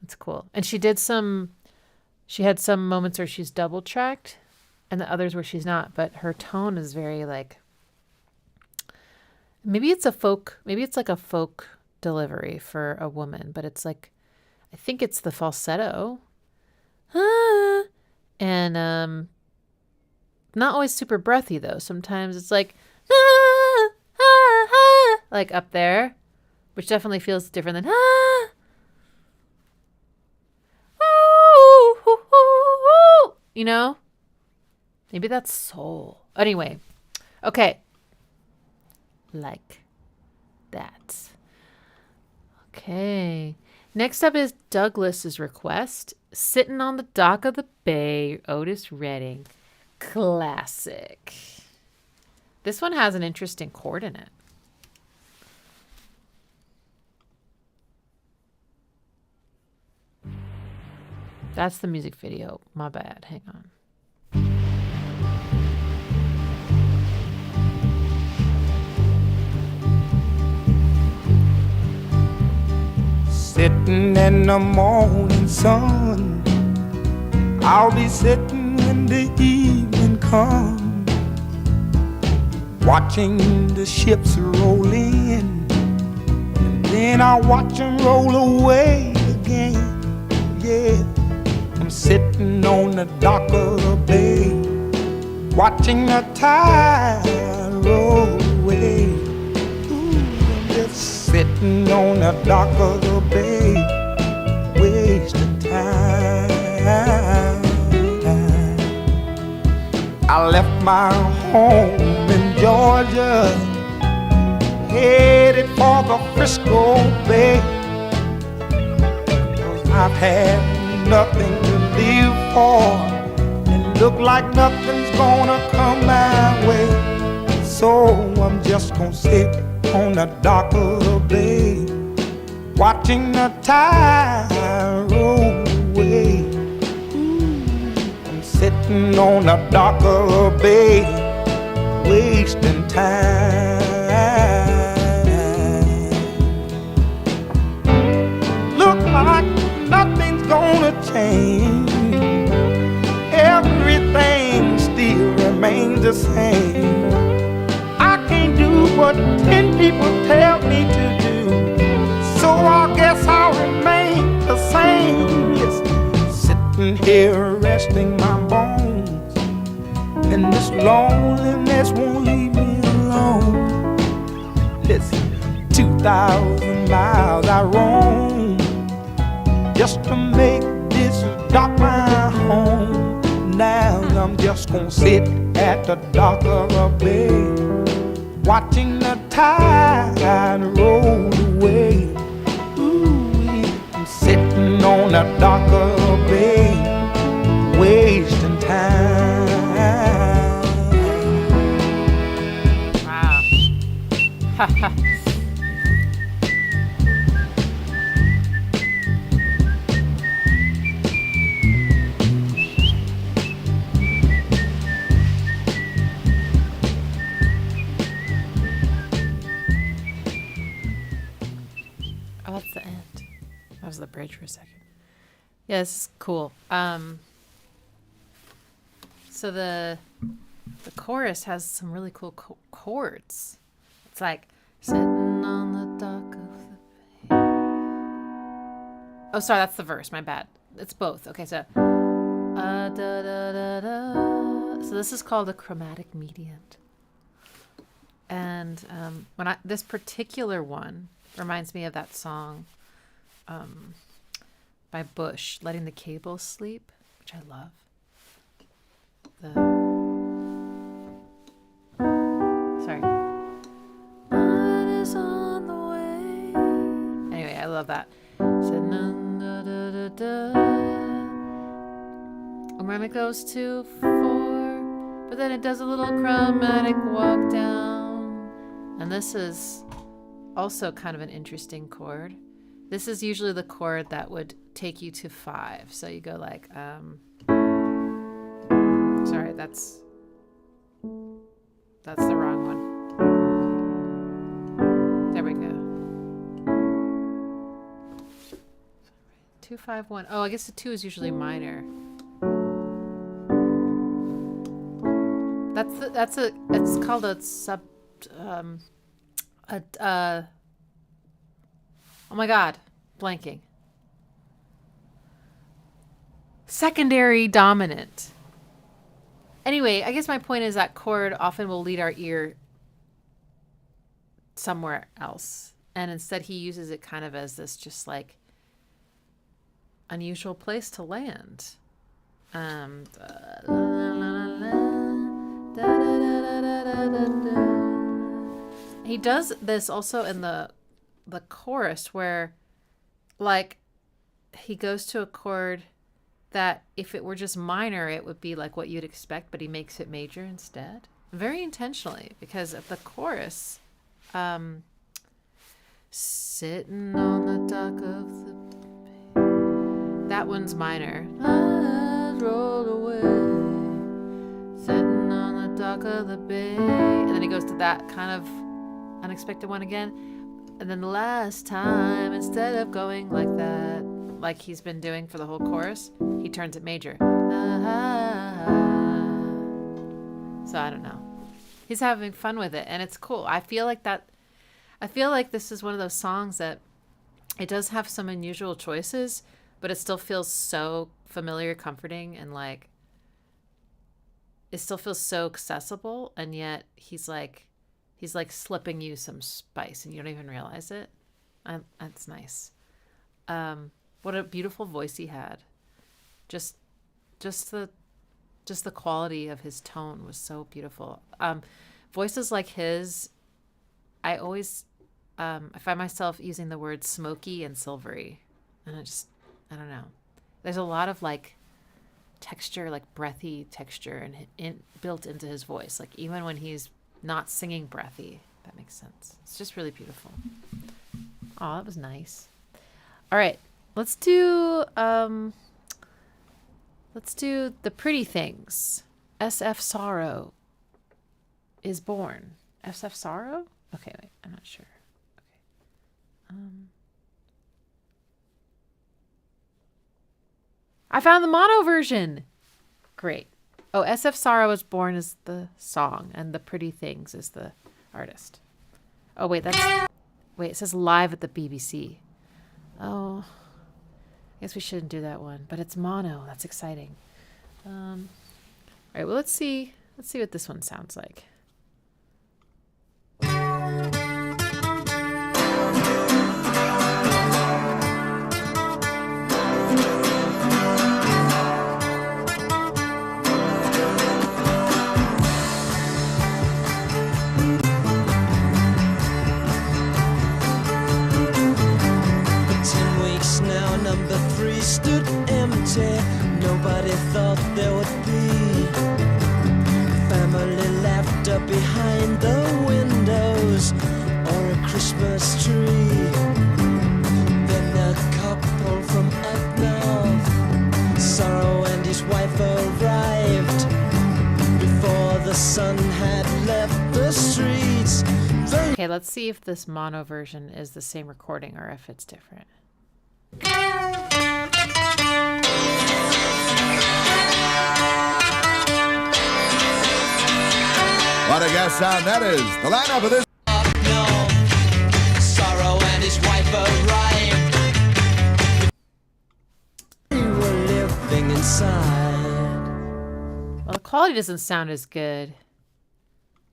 It's cool. And she had some moments where she's double tracked and the others where she's not, but her tone is very like, maybe it's like a folk delivery for a woman, but it's like, I think it's the falsetto. And not always super breathy though. Sometimes it's like like up there, which definitely feels different than you know? Maybe that's soul. Anyway, okay. Like that. Okay. Next up is Douglas's request. Sittin' on the Dock of the Bay, Otis Redding. Classic. This one has an interesting chord in it. That's the music video. My bad. Hang on. Sitting in the morning sun, I'll be sitting when the evening comes, watching the ships roll in, and then I'll watch them roll away again. Yeah, I'm sitting on the dock of the bay, watching the tide roll away. Ooh, I'm just sitting on the dock of the bay, wasting time. I left my home in Georgia, headed for the Frisco Bay, 'cause I've had nothing to live for, and look like nothing's gonna come my way. So I'm just gonna sit on the dock of the bay, watching the tide roll away. I'm sitting on the dock of the bay, wasting time. Look like nothing's gonna change, everything still remains the same. I can't do what 10 people tell me to do, so I guess I'll remain the same. Yes, sitting here resting my bones, and this loneliness won't leave me alone. Listen, 2,000 miles I roam just to make this dock my home. Now I'm just gonna sit at the dock of the bay, watching the tide roll away. Ooh, I'm sitting on the dock of the bay, wasting time. Wow. the bridge for a second. Yeah, this is cool. So the chorus has some really cool chords. It's like sitting on the dock of the bay. Oh, sorry, that's the verse. My bad. It's both. Okay, so da da da da. So this is called a chromatic mediant. And this particular one reminds me of that song by Bush, Letting the Cable Sleep, which I love. Sorry. Mine is on the way. Anyway, I love that. And when it goes to 4, but then it does a little chromatic walk down. And this is also kind of an interesting chord. This is usually the chord that would take you to 5. So you go like, sorry, that's the wrong one. There we go. 2, 5, 1. Oh, I guess the 2 is usually minor. It's called a sub. Oh my God, blanking. Secondary dominant. Anyway, I guess my point is that chord often will lead our ear somewhere else. And instead he uses it kind of as this just like unusual place to land. He does this also in the chorus where like he goes to a chord that if it were just minor, it would be like what you'd expect, but he makes it major instead. Very intentionally, because at the chorus, sitting on the dock of the bay, that one's minor. I rolled away, sitting on the dock of the bay. And then he goes to that kind of unexpected one again. And then the last time, instead of going like that, like he's been doing for the whole chorus, he turns it major. So I don't know. He's having fun with it, and it's cool. I feel like this is one of those songs that it does have some unusual choices, but it still feels so familiar, comforting, and like it still feels so accessible, and yet he's like slipping you some spice and you don't even realize it. That's nice. What a beautiful voice he had. Just the quality of his tone was so beautiful. Voices like his, I always I find myself using the words smoky and silvery, and I don't know. There's a lot of like texture, like breathy texture, and built into his voice. Like even when he's not singing breathy, that makes sense. It's just really beautiful. Oh, that was nice. All right. Let's do The Pretty Things. SF Sorrow is born. SF Sorrow? Okay, wait, I'm not sure. Okay. I found the mono version. Great. Oh, SF Sorrow is born is the song, and The Pretty Things is the artist. Oh, wait, it says live at the BBC. Oh, I guess we shouldn't do that one, but it's mono. That's exciting. All right, well, let's see what this one sounds like. 10 weeks now, number 3 stood empty. Nobody thought there would be family laughter behind the windows or a Christmas tree. Then a couple from up north, Sorrow and his wife arrived before the sun had left the streets. Okay, let's see if this mono version is the same recording or if it's different. What a gas sound that is. The lineup of this. Sorrow and his wife arrived. We were living inside. Well, the quality doesn't sound as good.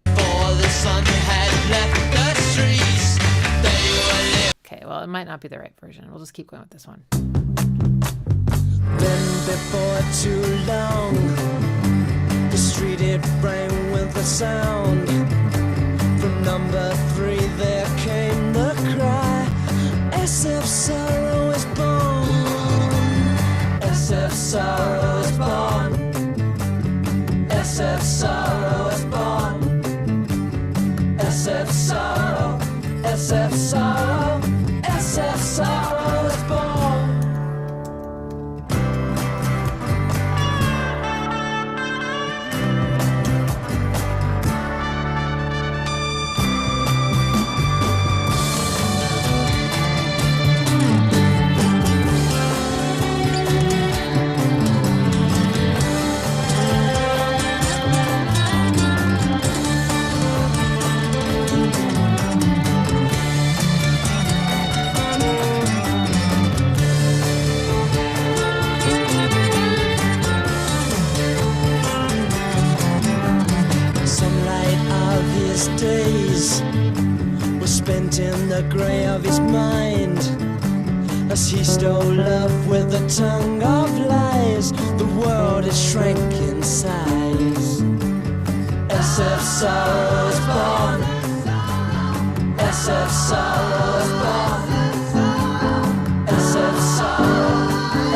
For the sun had left the streets. They were living. Okay, well, it might not be the right version. We'll just keep going with this one. Then before too long, the street it rang with a sound. From number 3 there came the cry, SF sorrow is born. SF sorrow is born. SF sorrow is born. SF sorrow, SF sorrow, SF sorrow is born. Days were spent in the grey of his mind as he stole love with the tongue of lies. The world has shrank in size. SF sorrow is born. SF sorrow is born. SF sorrow,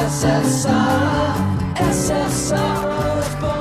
SF sorrow, SF sorrow is born.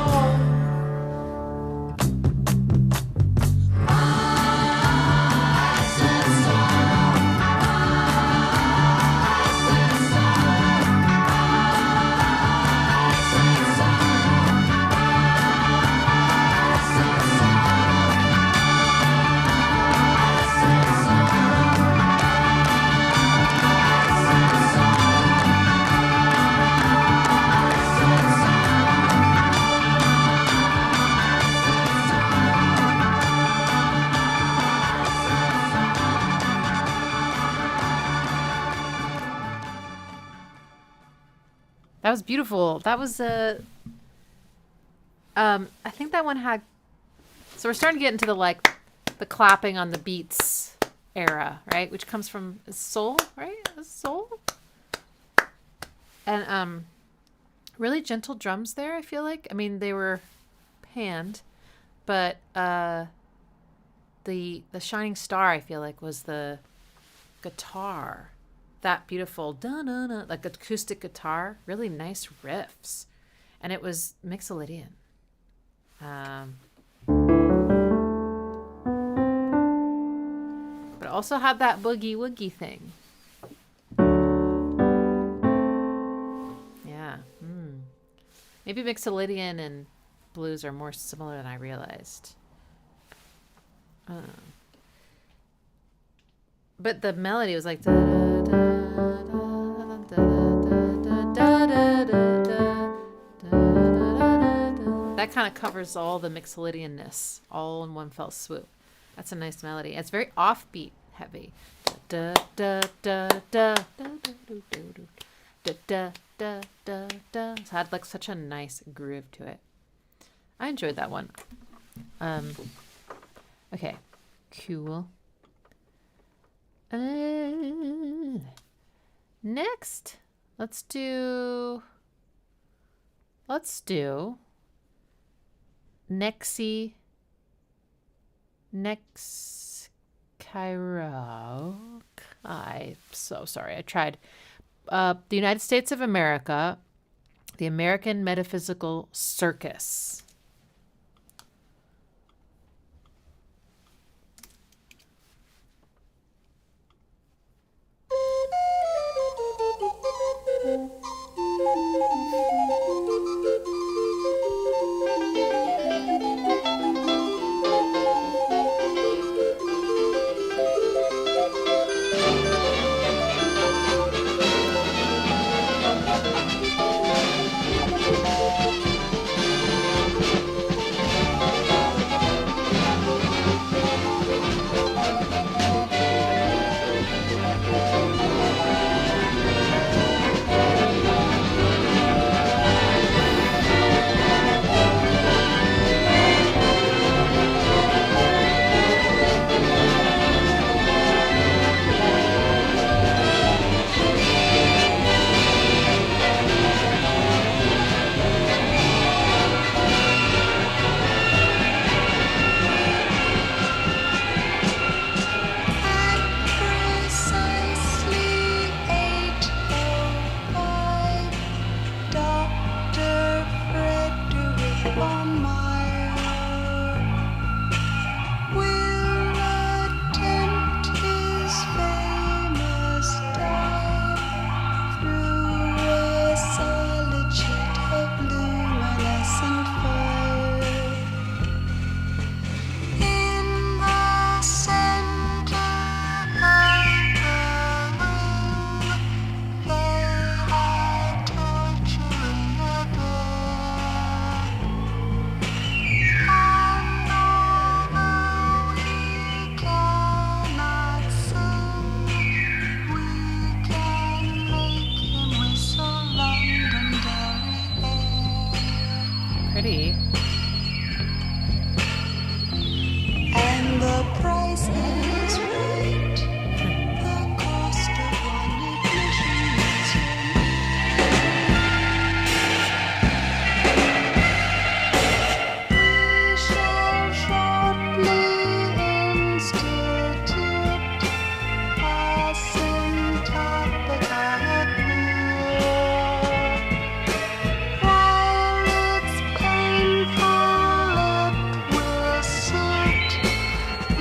That was beautiful. That was I think that one had. So we're starting to get into the clapping on the beats era, right? Which comes from soul, right? Soul. And really gentle drums there. I feel like. I mean, they were panned, but the shining star, I feel like, was the guitar. That beautiful da-na-na, like acoustic guitar, really nice riffs, and it was Mixolydian. But also had that boogie woogie thing. Yeah. Maybe Mixolydian and blues are more similar than I realized. But the melody was like da, da, da, da, da, da, that kind of covers all the Mixolydian-ness all in one fell swoop. That's a nice melody. It's very offbeat heavy. Da da da da da da da da da da. It had like such a nice groove to it. I enjoyed that one. Okay, cool. Next, let's do Nexi Cairo. I'm so sorry. I tried. The United States of America, the American Metaphysical Circus.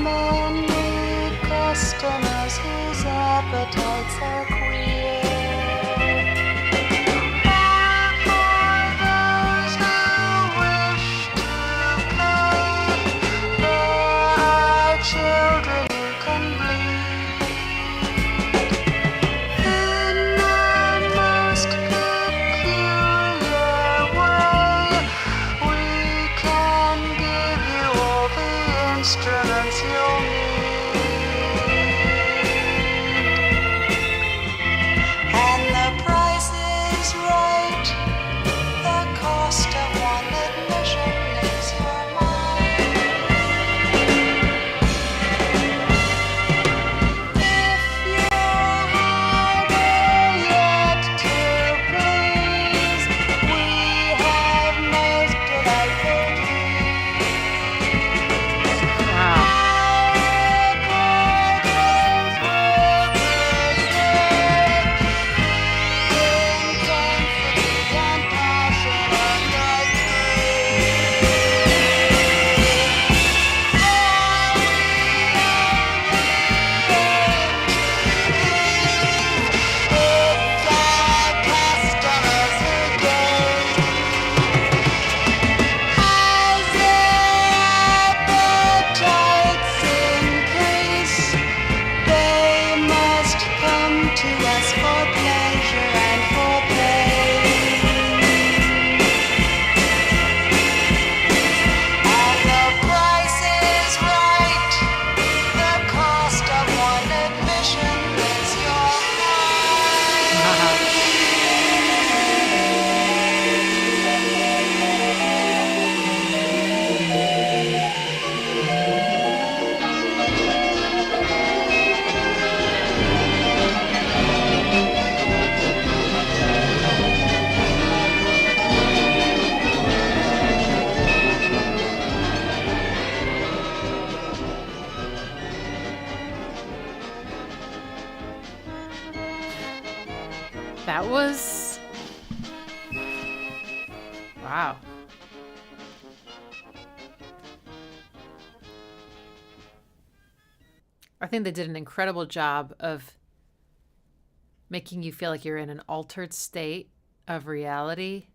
Many customers whose appetites are queer. For those who wish to play, there are children who can bleed. In the most peculiar way, we can give you all the instruments you'll need. And the price is right. The cost of one admission is your mind. If you're harder yet to please, we have most delightful dreams. Wow. That was... Wow. I think they did an incredible job of making you feel like you're in an altered state of reality.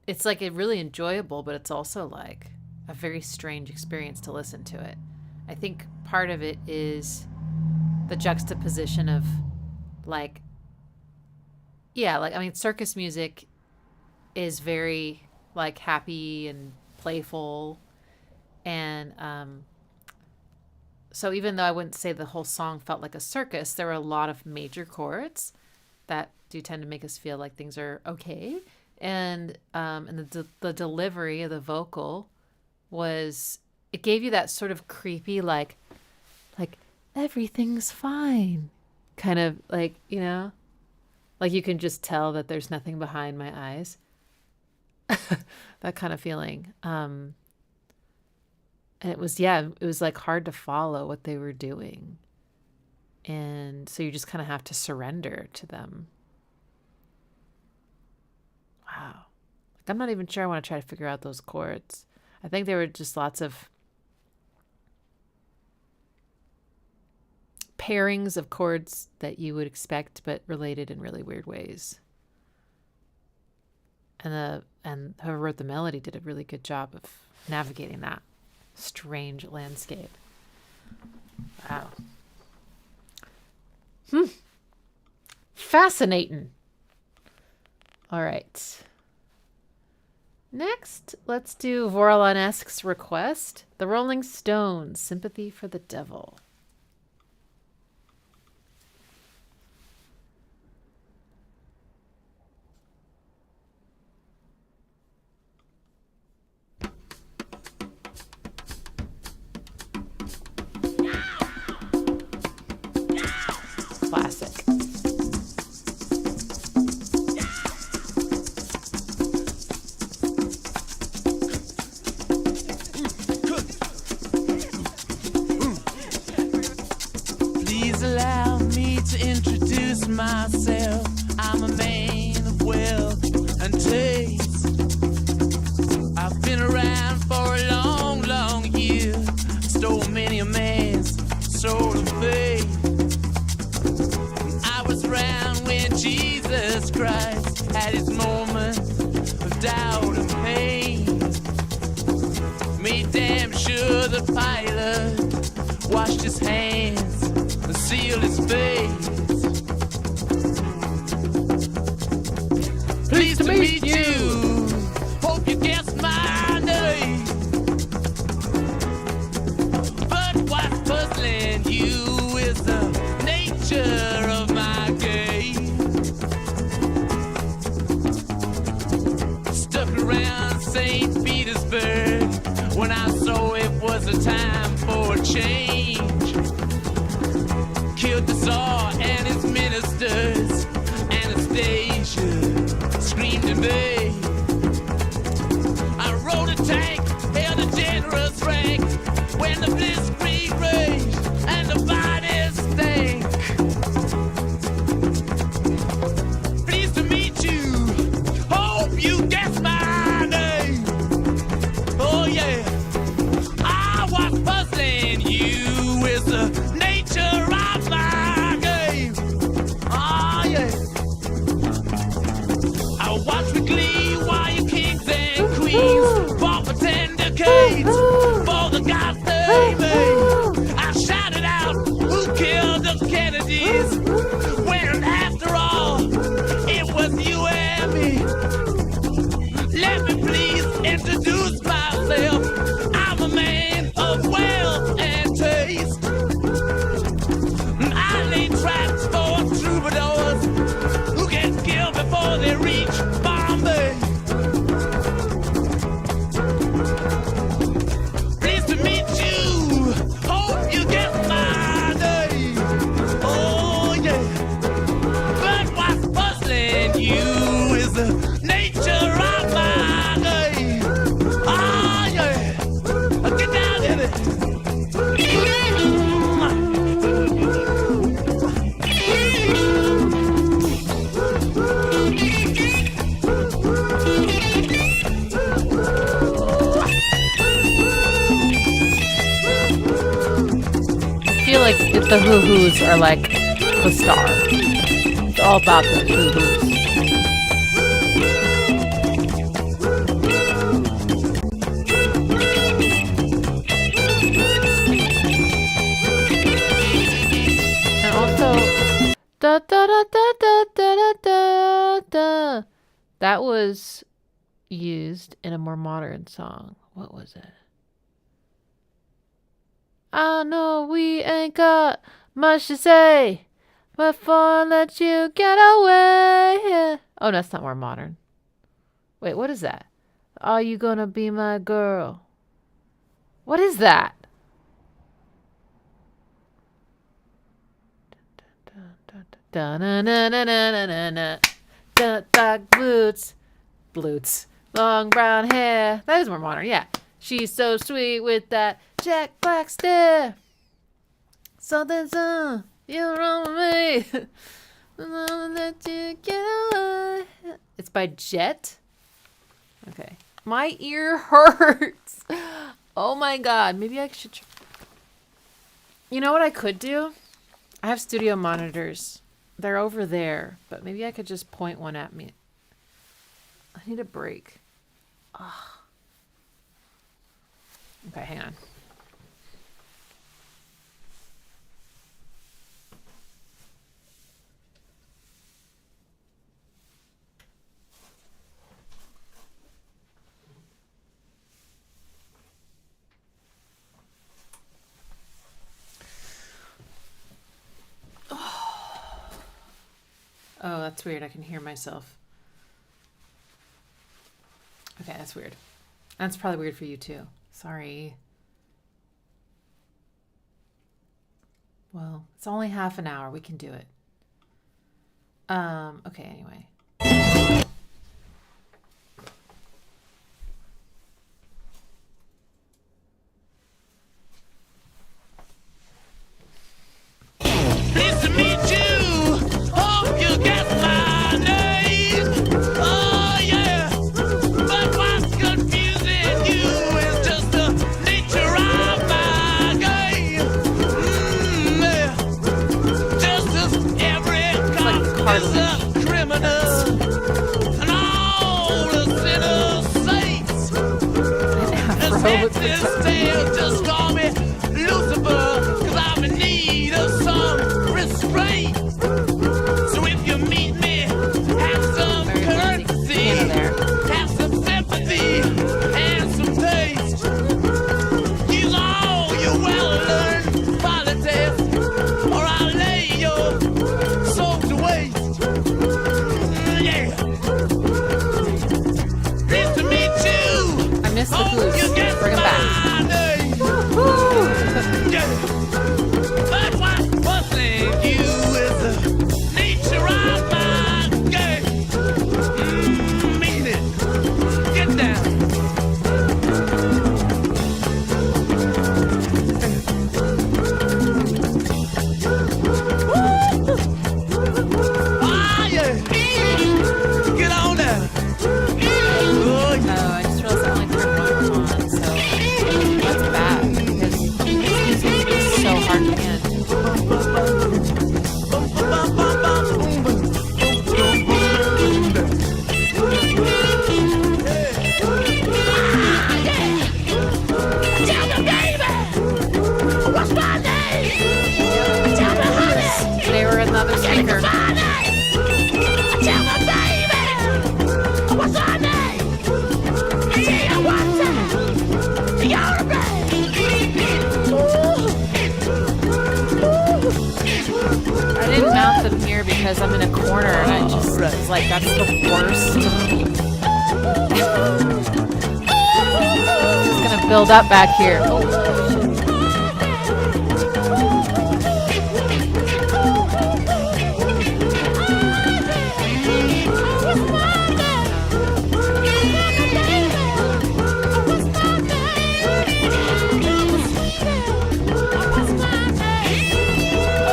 It's like really enjoyable, but it's also like a very strange experience to listen to it. I think part of it is the juxtaposition of like, yeah, like, I mean, circus music is very like happy and playful. And so even though I wouldn't say the whole song felt like a circus, there were a lot of major chords that do tend to make us feel like things are okay. And the delivery of the vocal was, it gave you that sort of creepy, like everything's fine kind of, like, you know, like you can just tell that there's nothing behind my eyes. That kind of feeling. And it was like hard to follow what they were doing. And so you just kind of have to surrender to them. Wow. Like, I'm not even sure I want to try to figure out those chords. I think there were just lots of pairings of chords that you would expect, but related in really weird ways. And whoever wrote the melody did a really good job of navigating that strange landscape. Wow. Fascinating. All right. Next, let's do Vorlanesque's request, The Rolling Stones, Sympathy for the Devil. Classic. Please allow me to introduce myself. I'm a man of wealth and taste. I made damn sure the pilot washed his hands and sealed his face. Pleased to meet you. Hope you guessed my name. But what's puzzling you is the nature of my game. Stuck around St. Petersburg when I saw it was a time for a change. Killed the Tsar and his ministers. Anastasia screamed at me. I rode a tank, held a generous rank when the blitzkrieg raged and the bodies stank. Pleased to meet you. Hope you guessed my name. Oh yeah, I was puzzling you with the nature of my game. Oh yeah. I watch with glee while you kings and queens fought for 10 decades for the gods they made. I shouted out, who killed the Kennedys? When after all, it was you and me. Let me please introduce myself. I'm a man of wealth and taste. I lay traps for troubadours who get killed before they reach Bombay. Pleased to meet you. Hope you get my name. Oh yeah. But what's puzzling you is the nature of my game. Oh yeah. Get down in it. I feel like if the hoo-hoos are like the star. It's all about the hoo-hoos. And also, da da da da da da da da. That was used in a more modern song. What was it? I know we ain't got much to say before I let you get away. Oh, that's not more modern. Wait, what is that? Are you gonna be my girl? What is that? Dark boots, long brown hair. That is more modern, yeah. She's so sweet with that Jack Black stare. Something's you're wrong with me. Let you get away. It's by Jet. Okay, my ear hurts. Oh my god, maybe I should. You know what I could do? I have studio monitors. They're over there, but maybe I could just point one at me. I need a break. Ugh. Okay, hang on. Oh, that's weird. I can hear myself. Okay, that's weird. That's probably weird for you too. Sorry. Well, it's only half an hour. We can do it. Okay, anyway. Pleased to meet you. Hope you get my name. Oh yeah. But what's confusing you is just the nature of my game. Yeah. Just as every cop is a criminal. with this tale, just call me Lucifer, 'cause I'm in need of some restraint. So if you meet me, have some courtesy, have some sympathy, and some taste. Use all your well-learned politics, or I'll lay your soul to waste. Yeah. Pleased to meet you. I missed the blues. You get Bring 'em back. my name. Yeah. But what's puzzling you is the nature of my game. Mean it. Get down. Ah, yeah. Get on down. Oh, yeah. Oh, I just realized I only turned one on, so that's bad because this music is so hard to end. They were another speaker. I didn't mount them here because I'm in a corner and I just was like, that's the worst. It's gonna build up back here.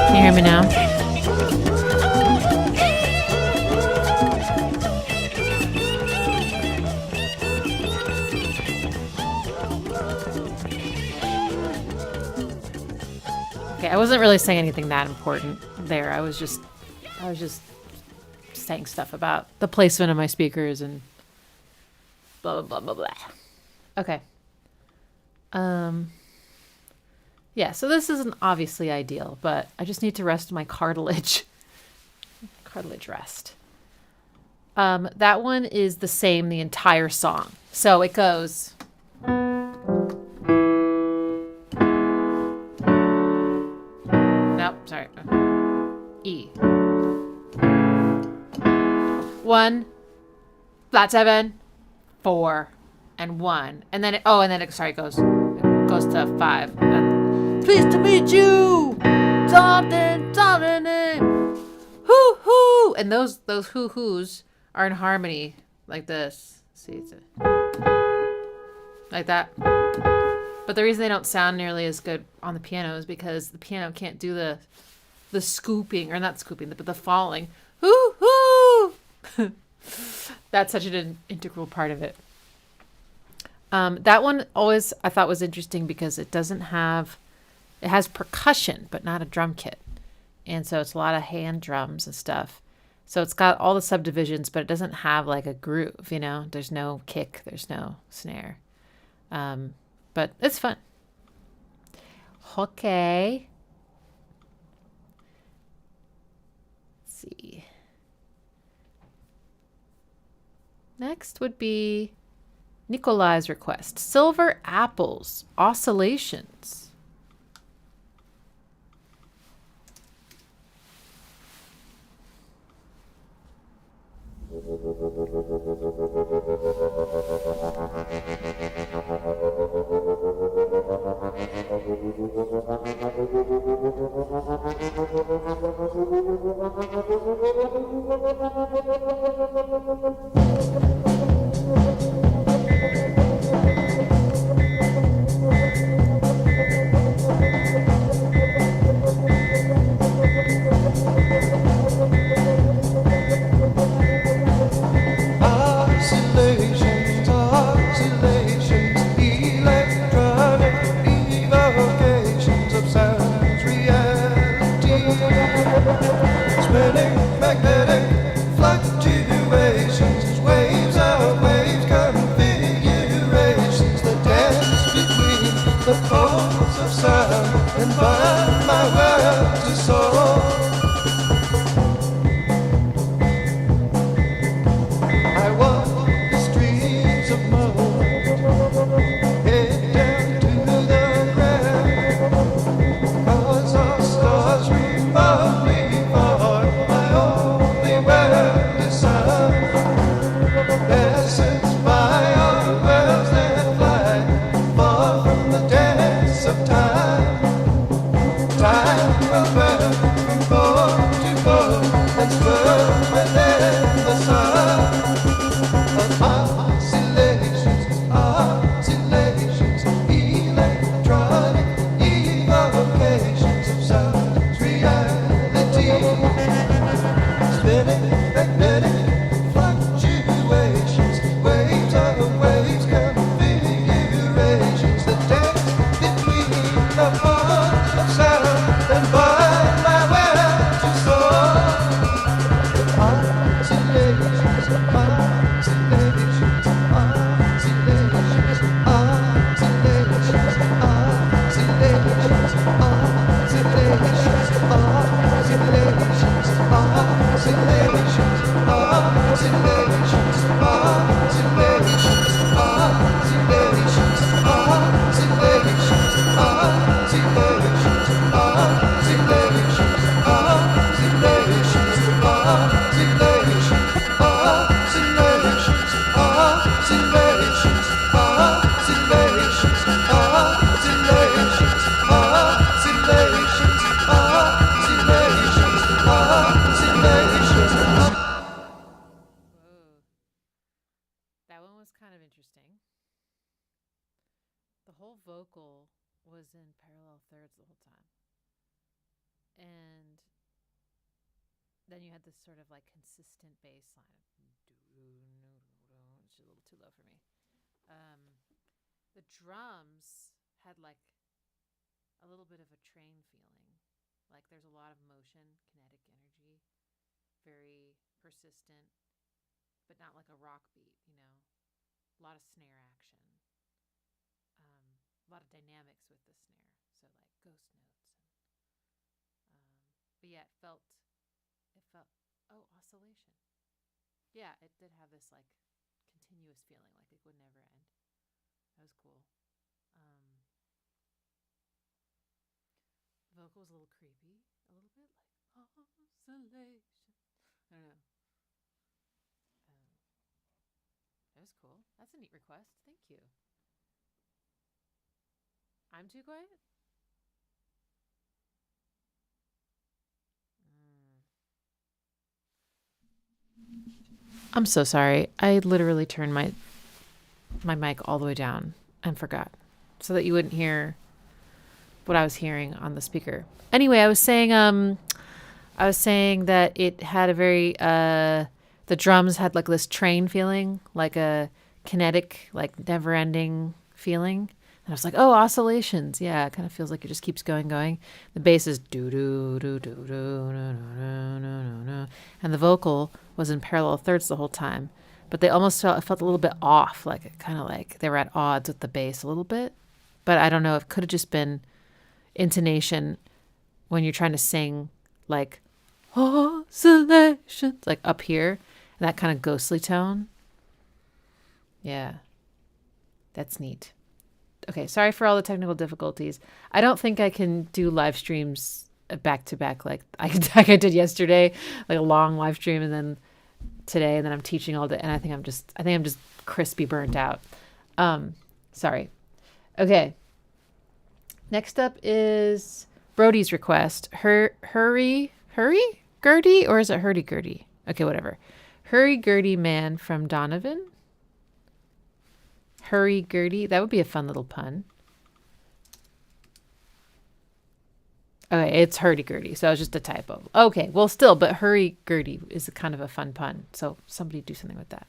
Can you hear me now? Okay, I wasn't really saying anything that important there. I was just saying stuff about the placement of my speakers and blah blah blah blah blah. Okay. Yeah, so this isn't obviously ideal, but I just need to rest my cartilage. Cartilage rest. That one is the same the entire song. So it goes. Nope, sorry. E. 1, flat 7, 4, and 1, and then it goes to 5. Pleased to meet you. Something. Hoo hoo, and those hoo hoos are in harmony like this. See, it's like that. But the reason they don't sound nearly as good on the piano is because the piano can't do the scooping, or not scooping, but the falling. Hoo hoo. That's such an integral part of it. That one always I thought was interesting because it has percussion, but not a drum kit. And so it's a lot of hand drums and stuff. So it's got all the subdivisions, but it doesn't have like a groove, you know? There's no kick, there's no snare. But it's fun. Okay. Let's see. Next would be Nikolai's request. Silver Apples, Oscillations. Oscillations, oscillations. the pulse of sound and bind my world to soul. I walk the streets of mud, head down to the ground, 'cause our stars revolve me on my only world is sound. Passers by on worlds that fly, far from the dance of time. Time will burn from pole to pole and spurn within the sun. Oscillations, oscillations, electronic evocations of sound reality. Spinning magnetic fluctuations, waves of waves, configurations that dance between the forms of sound and bind my world to soul. Oscillations, oscillations, oscillations, oscillations, oscillations, oscillations, oscillations, oscillations, oscillations, oscillations, That one was kind of interesting. The whole vocal was in parallel thirds the whole time. And then you had this sort of like consistent bass line. It's a little too low for me. The drums had like a little bit of a train feeling. Like there's a lot of motion, kinetic energy, very persistent, but not like a rock beat, you know. A lot of snare action. A lot of dynamics with the snare. So like ghost notes. But yeah, it felt, oscillation. Yeah, it did have this like continuous feeling, like it would never end. That was cool. The vocal was a little creepy, a little bit like oscillation. I don't know. That was cool. That's a neat request. Thank you. I'm too quiet? I'm so sorry. I literally turned my mic all the way down and forgot so that you wouldn't hear what I was hearing on the speaker. Anyway, I was saying that it had a very the drums had like this train feeling, like a kinetic, like never-ending feeling. And I was like, oh, oscillations. Yeah, it kind of feels like it just keeps going. The bass is do-do-do-do-do, no-no-no-no-no. And the vocal was in parallel thirds the whole time. But it felt a little bit off, like kind of like they were at odds with the bass a little bit. But I don't know, it could have just been intonation when you're trying to sing like oscillations, like up here, and that kind of ghostly tone. Yeah, that's neat. Okay, sorry for all the technical difficulties. I don't think I can do live streams back to back like I did yesterday, like a long live stream, and then today, and then I'm teaching all day, and I think I'm just crispy burnt out. Sorry. Okay. Next up is Brody's request. Hurry, Gurdy, or is it Hurdy Gurdy? Okay, whatever. Hurry Gurdy Man from Donovan. Hurry Gurdy. That would be a fun little pun. Okay, it's Hurdy Gurdy, so it was just a typo. Okay, well still, but Hurry Gurdy is kind of a fun pun. So somebody do something with that.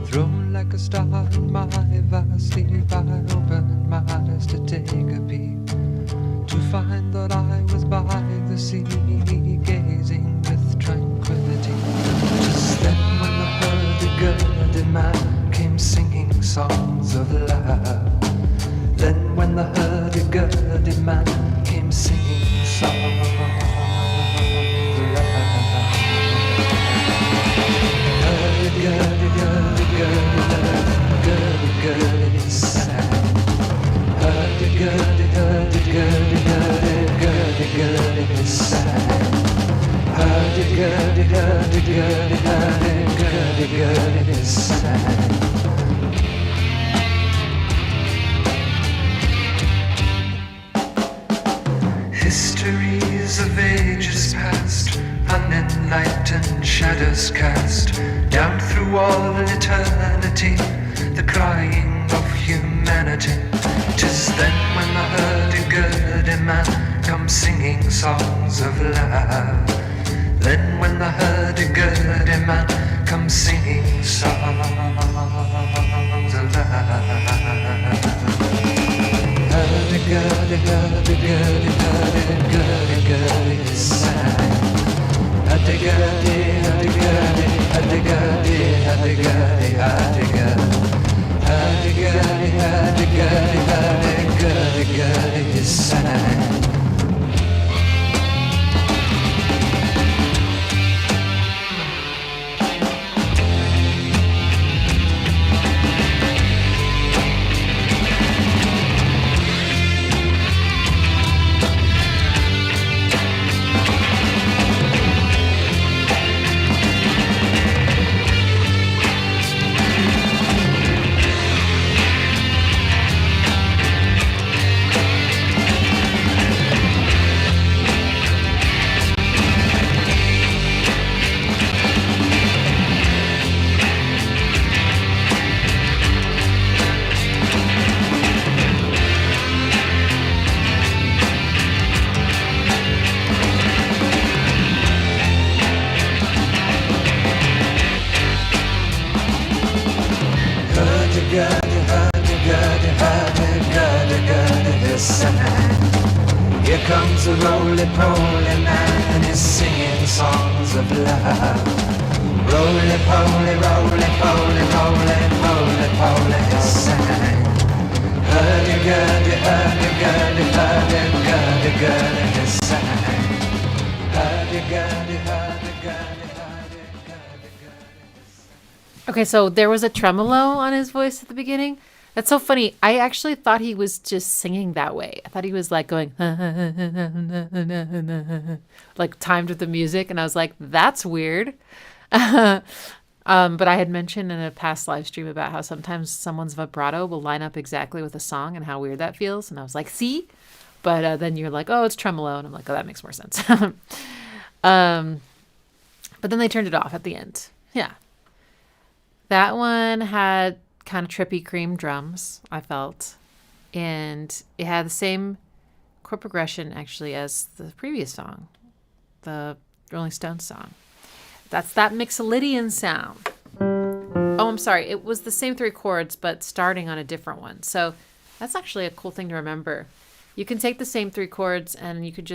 Thrown like a star in my vastly wide open of love. Then when the hurdy-gurdy man came singing songs of love, hurdy-gurdy-gurdy-gurdy-gurdy sang. Hurdy-gurdy-gurdy-gurdy-gurdy-gurdy sang. Hurdy-gurdy-gurdy-gurdy-gurdy-gurdy sang. Histories of ages past, unenlightened shadows cast down through all eternity, the crying of humanity. 'Tis then when the hurdy-gurdy man comes singing songs of love. Then when the hurdy-gurdy man comes singing songs of love. Hurdy-gurdy, hurdy-gurdy, hurdy-gurdy-gurdy sang. Hurdy-gurdy, hurdy-gurdy, hurdy-gurdy, hurdy-gurdy, hurdy-gurdy. Hurdy-gurdy, hurdy-gurdy, hurdy-gurdy-gurdy sang. Here comes a roly-poly man and he's singing songs of love. Roly-poly, roly-poly, roly-poly, he sang. Hurdy-gurdy, hurdy-gurdy, hurdy-gurdy, he sang. Hurdy-gurdy, hurdy-gurdy, hurdy-gurdy. Okay, so there was a tremolo on his voice at the beginning. That's so funny. I actually thought he was just singing that way. I thought he was like going like timed with the music, and I was like, that's weird. But I had mentioned in a past live stream about how sometimes someone's vibrato will line up exactly with a song and how weird that feels. And I was like, see? But then you're like, oh, it's tremolo. And I'm like, oh, that makes more sense. But then they turned it off at the end. Yeah. That one had kind of trippy cream drums, I felt. And it had the same chord progression, actually, as the previous song, the Rolling Stones song. That's that Mixolydian sound. Oh, I'm sorry. It was the same three chords, but starting on a different one. So that's actually a cool thing to remember. You can take the same three chords and you can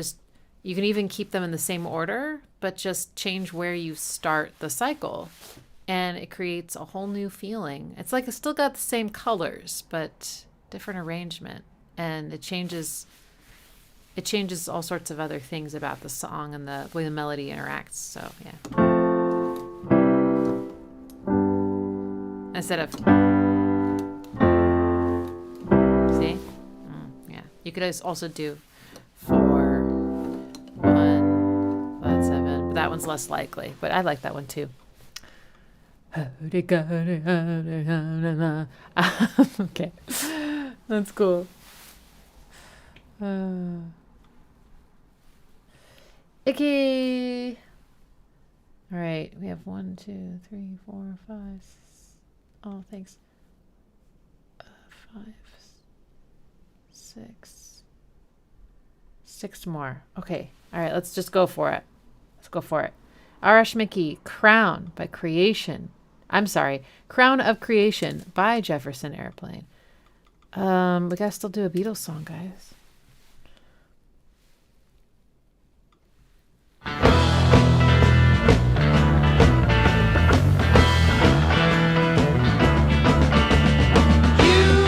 even keep them in the same order, but just change where you start the cycle. And it creates a whole new feeling. It's like it's still got the same colors, but different arrangement. And it changes all sorts of other things about the song and the way the melody interacts. So, yeah. Instead of... See? Yeah. You could also do 4, 1, 5, 7. But that one's less likely. But I like that one too. Okay, that's cool. Okay. All right, we have 1, 2, 3, 4, 5. Oh, thanks. 5, 6. 6 more. Okay. All right, let's just go for it. Let's go for it. Arash Mickey, Crown by Creation. Crown of Creation by Jefferson Airplane. We gotta still do a Beatles song, guys. You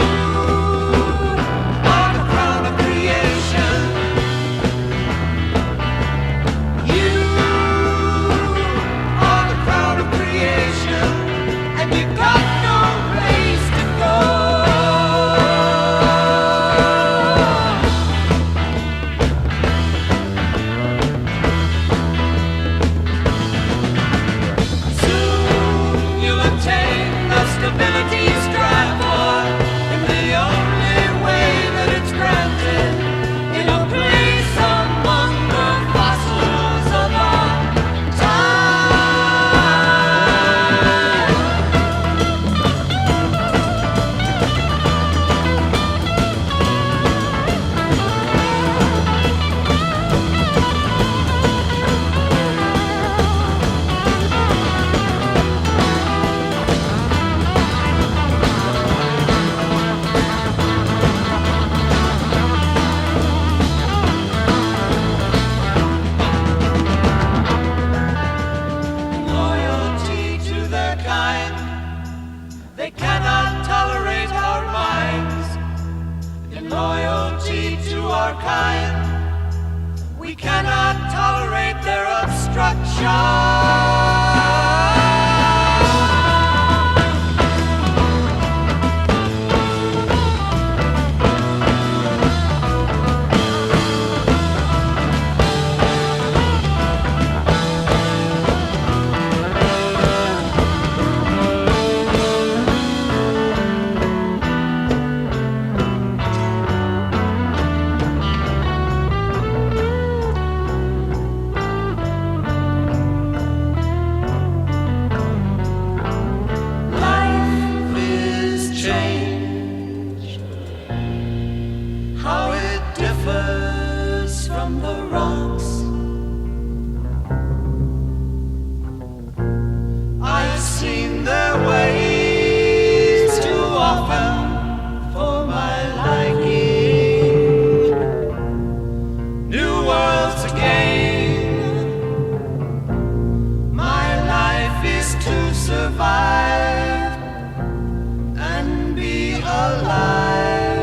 alive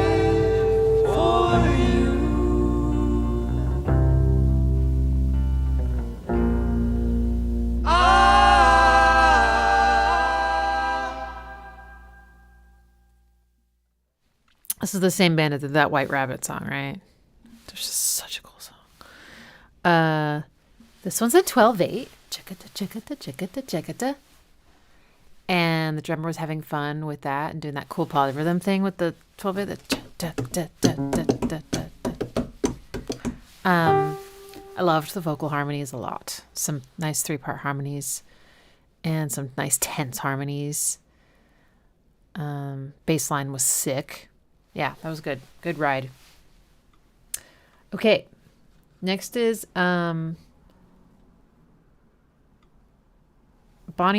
for you. This is the same band that did that White Rabbit song, right? It's just such a cool song. This one's a 12/8. Chickata, chickata, chickata, chickata. And the drummer was having fun with that and doing that cool polyrhythm thing with the 12/8. I loved the vocal harmonies a lot. Some nice 3-part harmonies and some nice tense harmonies. Bass line was sick. Yeah, that was good. Good ride. Okay. Next is Bonnie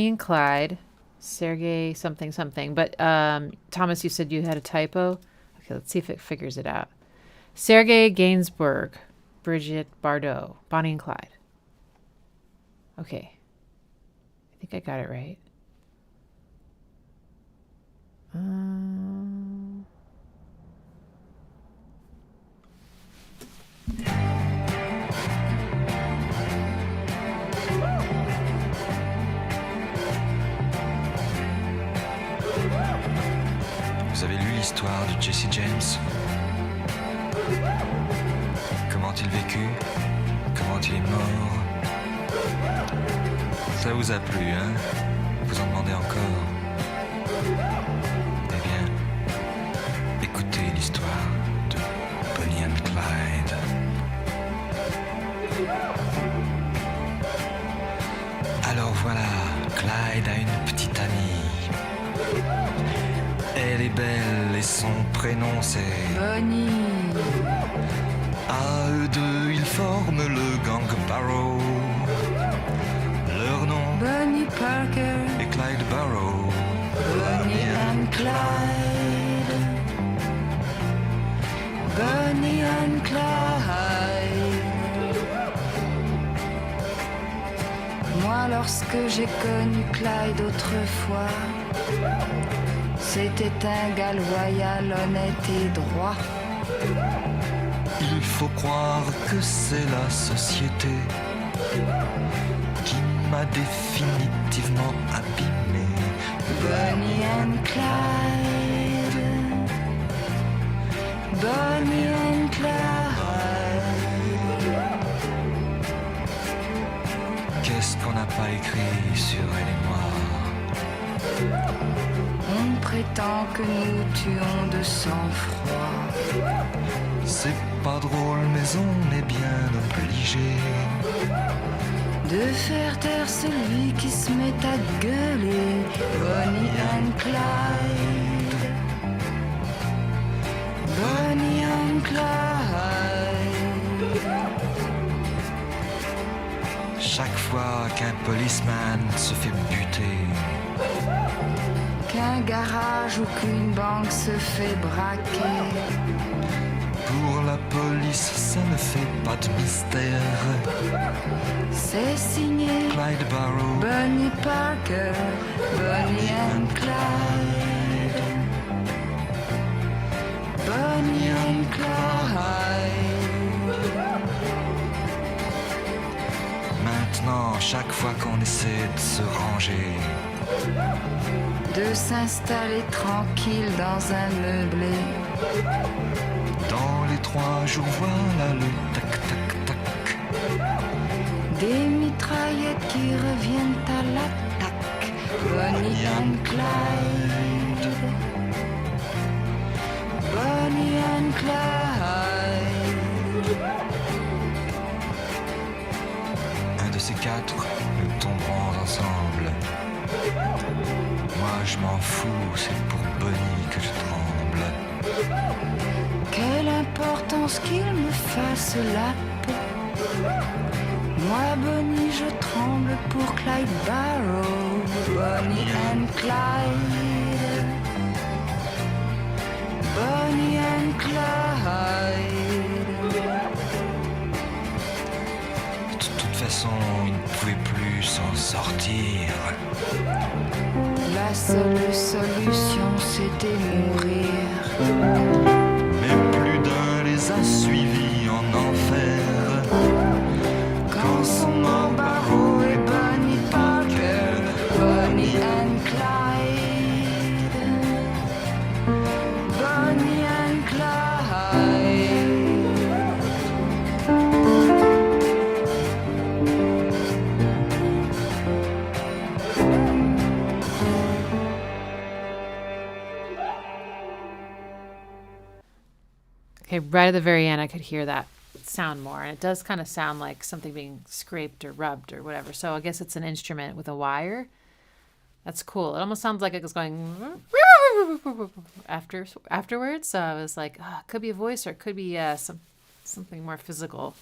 and Clyde. Sergei something something. But Thomas, you said you had a typo. Okay, let's see if it figures it out. Sergei Gainsbourg. Brigitte Bardot. Bonnie and Clyde. Okay. I think I got it right. Vous avez lu l'histoire de Jesse James? Comment il vécut? Comment il est mort? Ça vous a plu, hein? Vous en demandez encore? Eh bien, écoutez l'histoire de Bonnie and Clyde. Alors voilà, Clyde a une petite amie. Elle est belle et son prénom c'est Bonnie. À eux deux, ils forment le gang Barrow. Leur nom Bonnie Parker. est Clyde Barrow. Bonnie and Clyde. Bonnie and Clyde. Moi, lorsque j'ai connu Clyde autrefois, c'était un gars loyal, honnête et droit. Il faut croire que c'est la société qui m'a définitivement abîmé. Bonnie and Clyde. Bonnie and Clyde. Qu'est-ce qu'on n'a pas écrit sur elle et moi? On prétend que nous tuons de sang-froid. C'est pas drôle, mais on est bien obligé de faire taire celui qui se met à gueuler. Bonnie and Clyde. Bonnie and Clyde. chaque fois qu'un policeman se fait buter, qu'un garage ou qu'une banque se fait braquer. Pour la police, ça ne fait pas de mystère. C'est signé Clyde Barrow, Bonnie Parker, Bonnie and Clyde. Bonnie and Clyde. Maintenant, chaque fois qu'on essaie de se ranger, de s'installer tranquille dans un meublé, dans les 3 jours, voilà le tac-tac-tac. des mitraillettes qui reviennent à l'attaque. Bonnie and Clyde. Bonnie and Clyde. Un de ces 4, nous tomberons ensemble. Moi je m'en fous, c'est pour Bonnie que je tremble. Quelle importance qu'il me fasse la peau. Moi, Bonnie, je tremble pour Clyde Barrow. Bonnie and Clyde. Bonnie and Clyde. De toute façon, il ne pouvait plus s'en sortir. La seule solution, c'était mourir. Okay, right at the very end, I could hear that sound more. And it does kind of sound like something being scraped or rubbed or whatever. So I guess it's an instrument with a wire. That's cool. It almost sounds like it was going afterwards. So I was like, oh, it could be a voice or it could be something more physical.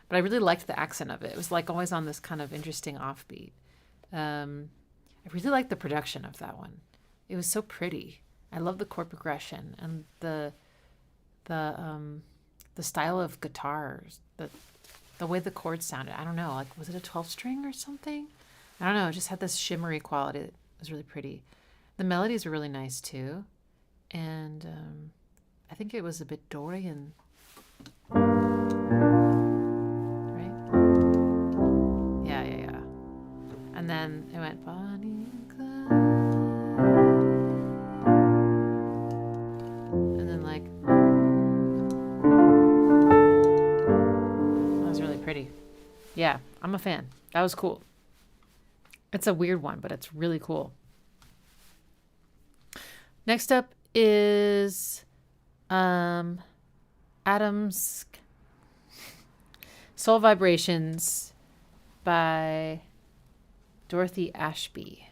But I really liked the accent of it. It was like always on this kind of interesting offbeat. I really liked the production of that one. It was so pretty. I love the chord progression and the style of guitars, the way the chords sounded. I don't know, like was it a 12-string or something? I don't know. It just had this shimmery quality that was really pretty. The melodies were really nice too, and I think it was a bit Dorian, right? Yeah. And then it went Bonnie and Clyde, and then like that was really pretty. Yeah, I'm a fan. That was cool. It's a weird one, but it's really cool. Next up is Adam's Soul Vibrations by Dorothy Ashby.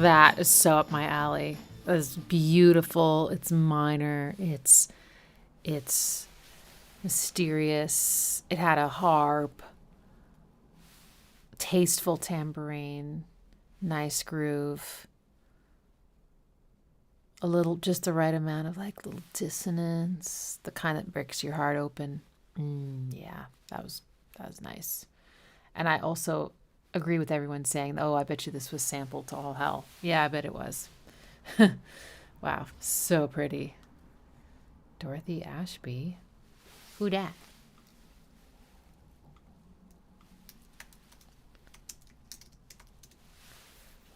That is so up my alley. It's beautiful. It's minor. It's mysterious. It had a harp, tasteful tambourine, nice groove. a little, just the right amount of like little dissonance, the kind that breaks your heart open. Yeah, that was nice. And I also agree with everyone saying, oh, I bet you this was sampled to all hell. Yeah, I bet it was. Wow, so pretty. Dorothy Ashby. Who dat?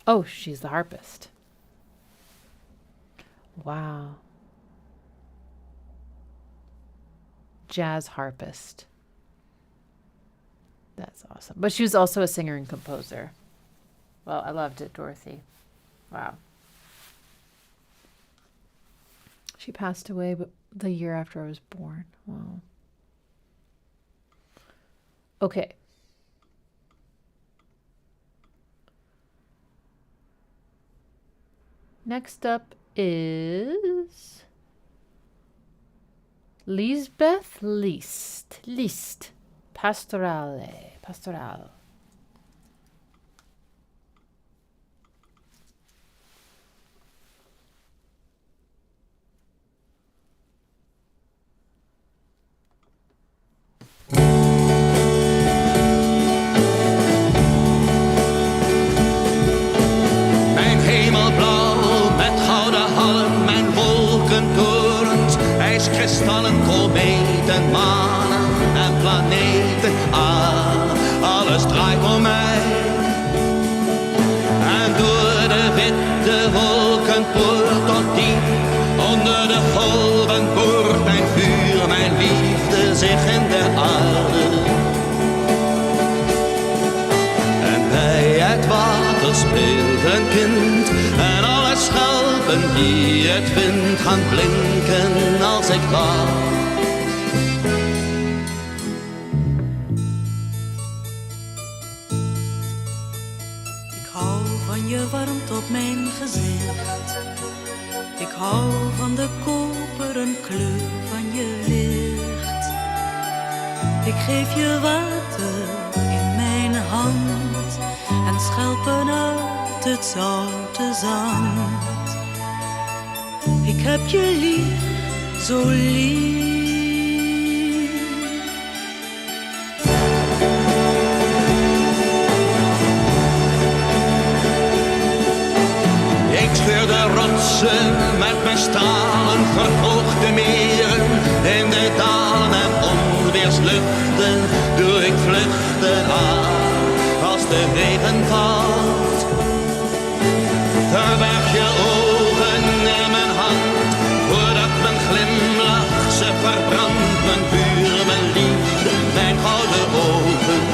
Oh, she's the harpist. Wow. Jazz harpist. That's awesome. But she was also a singer and composer. Well, I loved it, Dorothy. Wow. She passed away the year after I was born. Wow. Okay. Next up is Liesbeth Liszt. Pastorale. Mijn hemelblauw met gouden halm, mijn wolkentorens, ijskristallen, kometen, manen en planeten. Alles draait om mij. En door de witte wolkenpoort tot diep onder de golven boort mijn vuur, mijn liefde zich in de aarde. En bij het water speelt een kind en alle schelpen die het vindt gaan blinken als ik wacht. Je warmt op mijn gezicht. Ik hou van de koperen kleur van je licht. Ik geef je water in mijn hand en schelpen uit het zoute zand. Ik heb je lief, zo lief. Scheur de rotsen met mijn stralen, verhoog de meren in de dalen en onweersluchten doe ik vluchten aan als de regen valt. Verberg je ogen in mijn hand, voordat mijn glimlach ze verbrandt, mijn vuur, mijn liefde, mijn gouden ogen.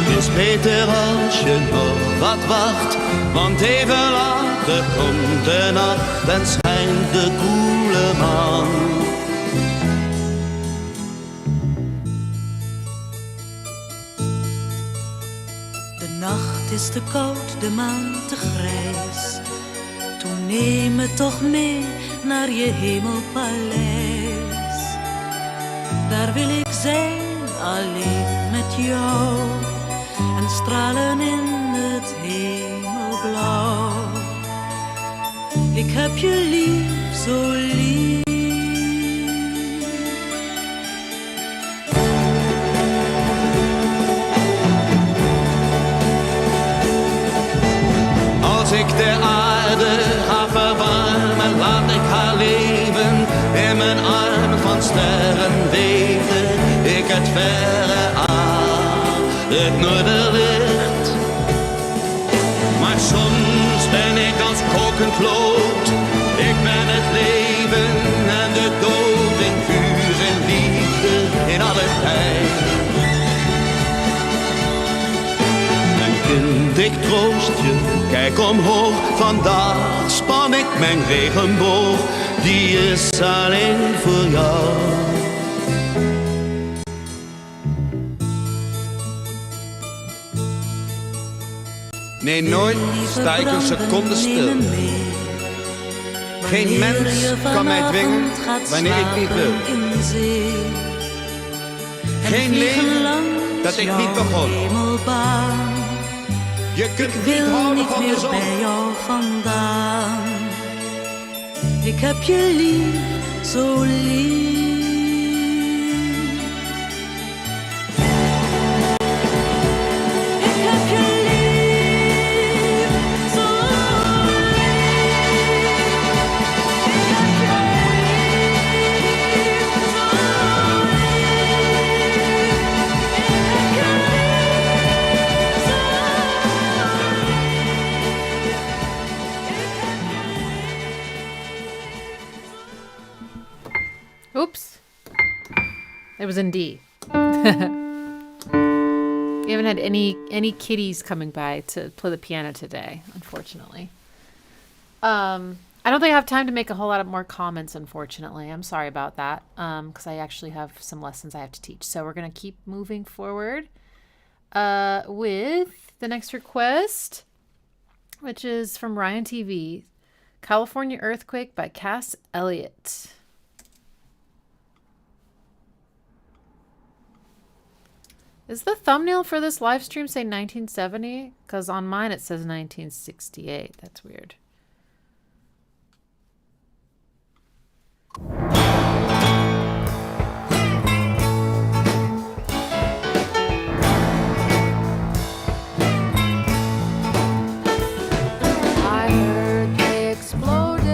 Het is beter als je nog wat wacht, want even later komt de nacht en schijnt de koele maan. De nacht is te koud, de maan te grijs. Toen neem me toch mee naar je hemelpaleis. Daar wil ik zijn, alleen met jou. En stralen in het hemelblauw. Ik heb je lief, zo lief. Als ik de aarde ga verwarmen, laat ik haar leven in mijn armen van sterren weven. Ik het verre aan, het noorderlicht. Maar soms ben ik als kokend lood. Ik ben het leven en de dood in vuur en liefde in alle tijd. Mijn kind, ik troost je, kijk omhoog. Vandaag span ik mijn regenboog, die is alleen voor jou. Nee, nooit sta ik een seconde stil. Geen mens kan mij dwingen wanneer ik niet wil. Geen leven dat ik niet begon. Je kunt Ik niet wil houden niet van de meer zon. bij jou vandaan. Ik heb je lief, zo lief. Ik heb je lief, zo lief. Ik heb je lief, zo Oops. It was in D. We haven't had any kitties coming by to play the piano today, unfortunately. I don't think I have time to make a whole lot of more comments, unfortunately. I'm sorry about that, because I actually have some lessons I have to teach. So we're going to keep moving forward with the next request, which is from Ryan TV, California Earthquake by Cass Elliot. Is the thumbnail for this live stream say 1970? Because on mine it says 1968. That's weird. I heard they exploded,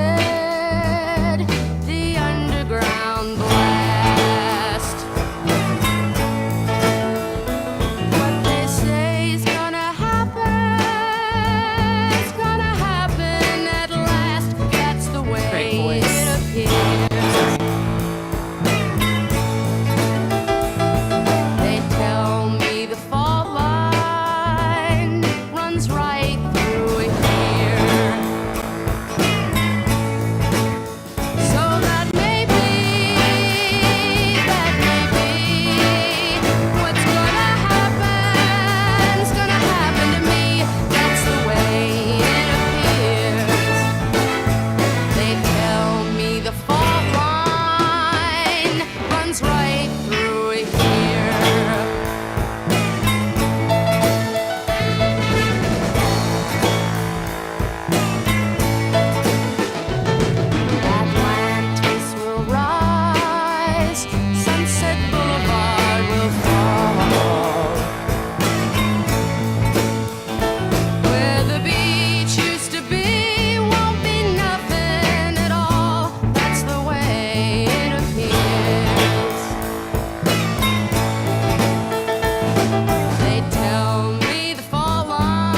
the underground blast. What they say is gonna happen at last. That's the way it appears. They tell me the fault line runs right through here. So that may be what's gonna happen to me. That's the way it appears. They tell me the fault line runs right through here. Atlantis will rise, Sunset Boulevard will fall. Where the beach used to be won't be nothing at all. That's the way it appears. They tell me the fault line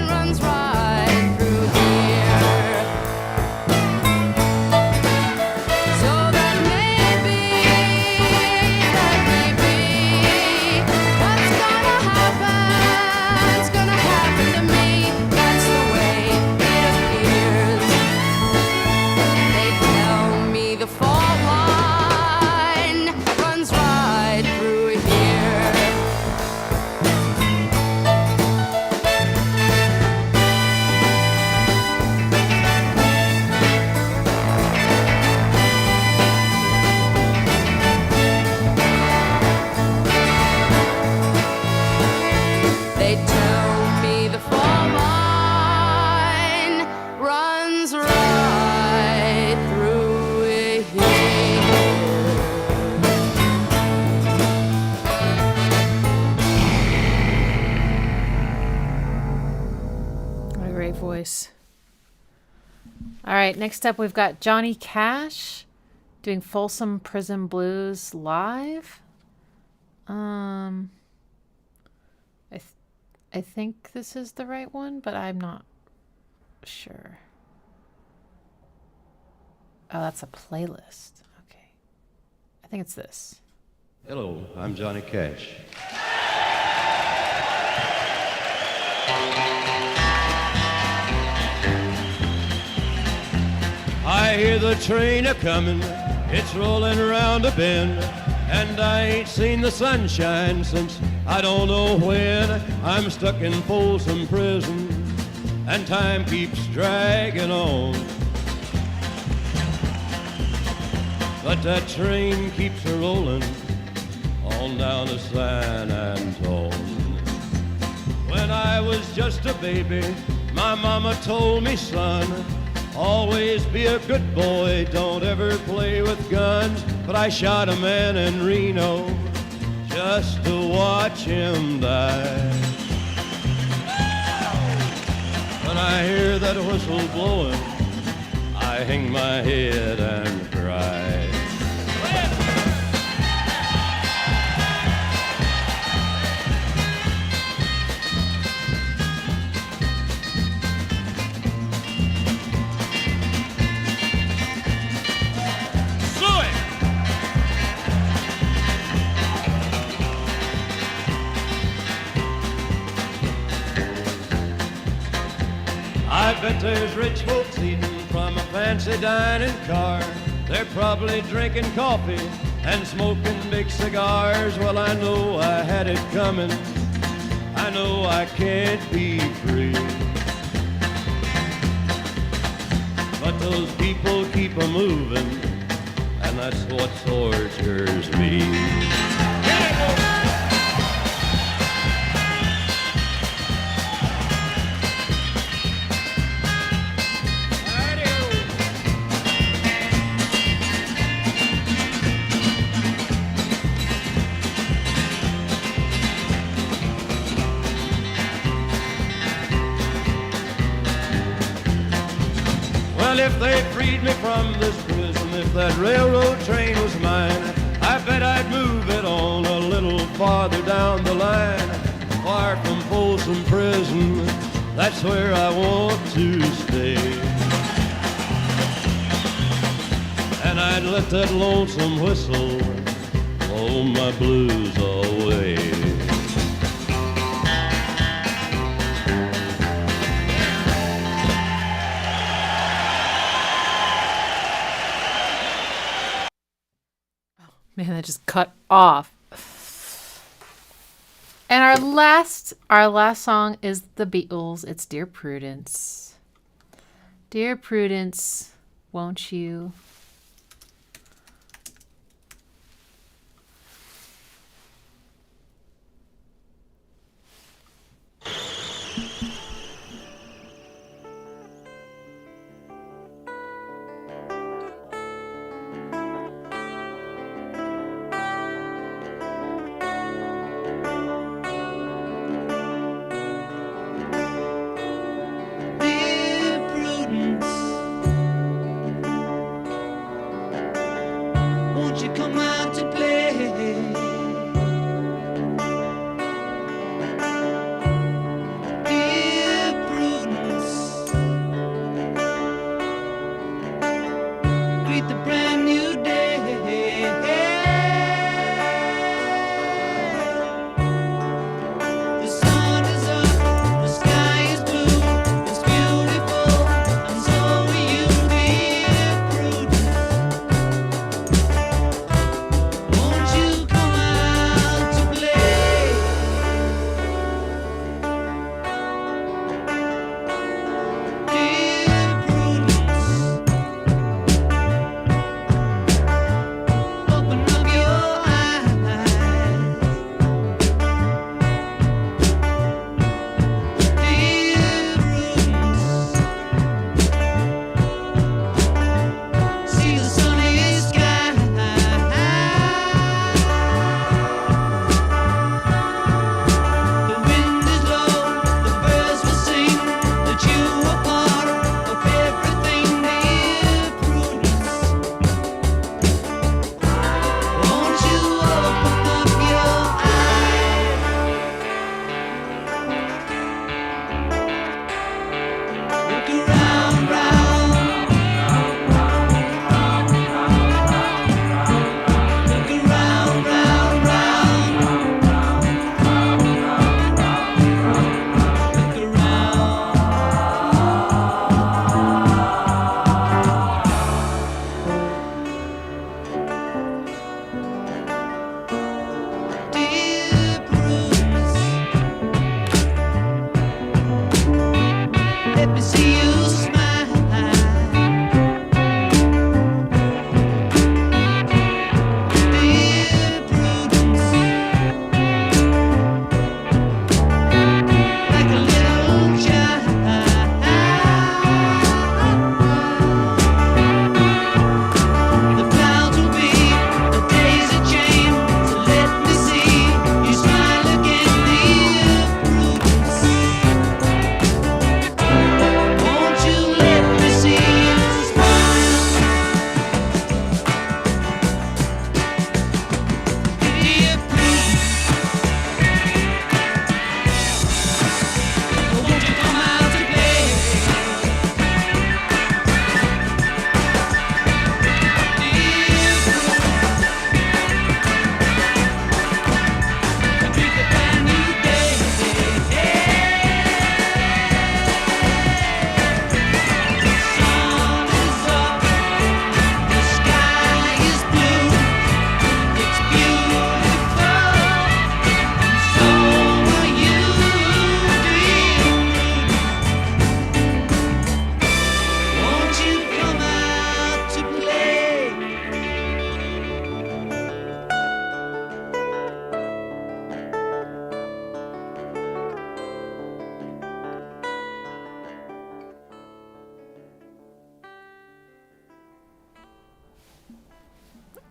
runs right through here. So that may be what's gonna happen to me. That's the way it appears. They tell me the fault line runs right through here. They tell me the fault line runs right through here. What a great voice. All right, next up we've got Johnny Cash doing Folsom Prison Blues live. I think this is the right one, but I'm not sure. Oh, that's a playlist. Okay. I think it's this. Hello, I'm Johnny Cash. I hear the train a-comin', it's rolling around a bend, and I ain't seen the sunshine since I don't know when. I'm stuck in Folsom Prison, and time keeps dragging on. But that train keeps a-rollin' on down to San Antone. When I was just a baby, my mama told me, son, always be a good boy, don't ever play with guns. But I shot a man in Reno just to watch him die. When I hear that whistle blowing, I hang my head and cry. I bet there's rich folks eating from a fancy dining car. They're probably drinking coffee and smoking big cigars. Well, I know I had it coming. I know I can't be free. But those people keep a moving, and that's what tortures me. Well, if they freed me from this prison, if that railroad train was mine, I bet I'd move it on a little farther down the line. Far from Folsom Prison, that's where I want to stay. And I'd let that lonesome whistle blow my blues away. Man, that just cut off. And our last song is the Beatles. It's Dear Prudence. Dear Prudence, won't you?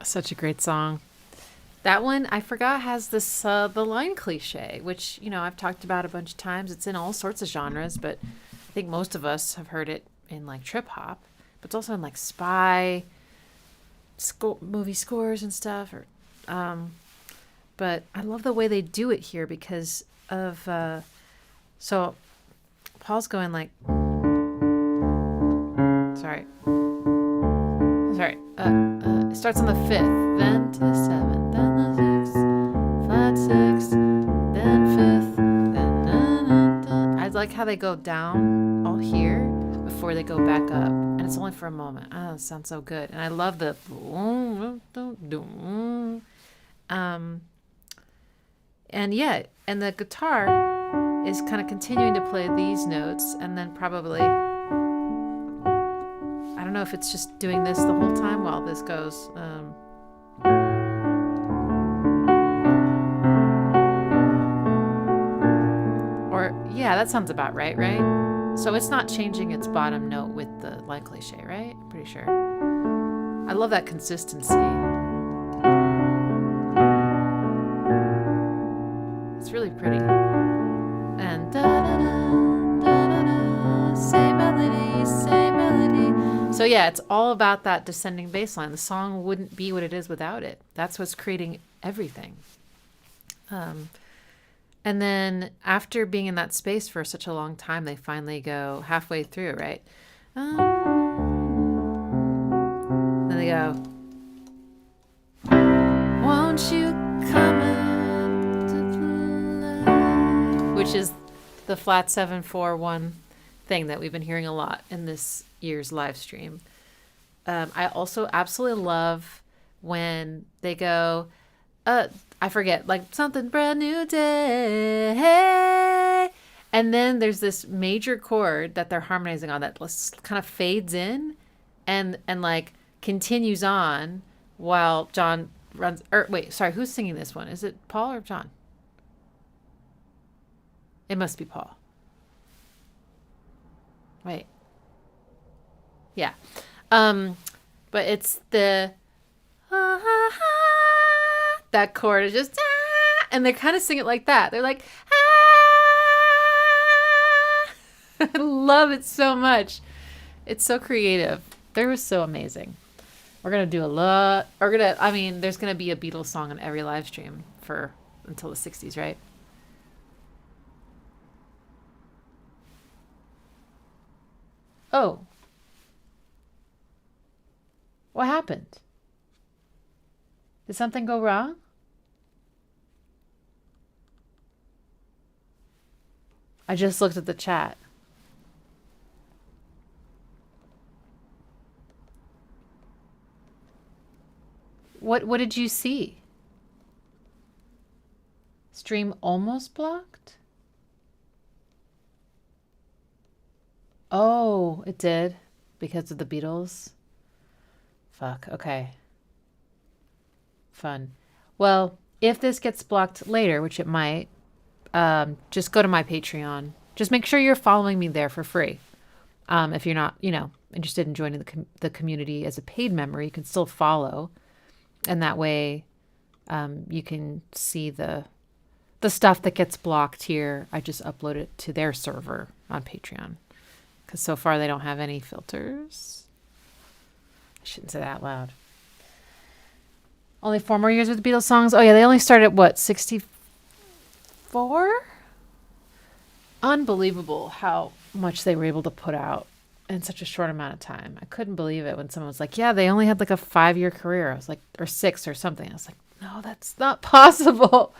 Such a great song. That one, I forgot, has this the line cliche, which, I've talked about a bunch of times. It's in all sorts of genres, but I think most of us have heard it in like trip hop, but it's also in like spy movie scores and stuff. But I love the way they do it here because of so Paul's going like, sorry. It starts on the 5th, then to the 7th, then the 6th, flat 6th, then 5th, then I like how they go down all here before they go back up, and it's only for a moment. Oh, it sounds so good, and I love the and the guitar is kind of continuing to play these notes, and then probably, I don't know if it's just doing this the whole time while this goes. That sounds about right? So it's not changing its bottom note with the line cliche, right? I'm pretty sure. I love that consistency. It's really pretty. And same melody. So yeah, it's all about that descending bass line. The song wouldn't be what it is without it. That's what's creating everything. And then after being in that space for such a long time, they finally go halfway through, right? Then they go, won't you come into play? Which is the flat 7/4-1 thing that we've been hearing a lot in this year's live stream. I also absolutely love when they go, I forget, like something brand new day. And then there's this major chord that they're harmonizing on that kind of fades in and like continues on while John runs. Or wait, sorry, who's singing this one? Is it Paul or John? It must be Paul. Wait. Yeah. But it's the that chord is just and they kind of sing it like that. They're like I love it so much. It's so creative. They were so amazing. We're gonna do a lot. There's gonna be a Beatles song on every live stream for until the 60s, right? Oh. What happened? Did something go wrong? I just looked at the chat. What did you see? Stream almost blocked? Oh, it did because of the Beatles. Fuck, okay. Fun. Well, if this gets blocked later, which it might, just go to my Patreon. Just make sure you're following me there for free. If you're not, interested in joining the community as a paid member, you can still follow. And that way, you can see the stuff that gets blocked here. I just upload it to their server on Patreon. Because so far they don't have any filters. I shouldn't say that out loud. Only 4 more years with the Beatles songs. Oh yeah, they only started at what, 64? Unbelievable how much they were able to put out in such a short amount of time. I couldn't believe it when someone was like, yeah, they only had like a 5-year career. I was like, or 6 or something. I was like, no, that's not possible.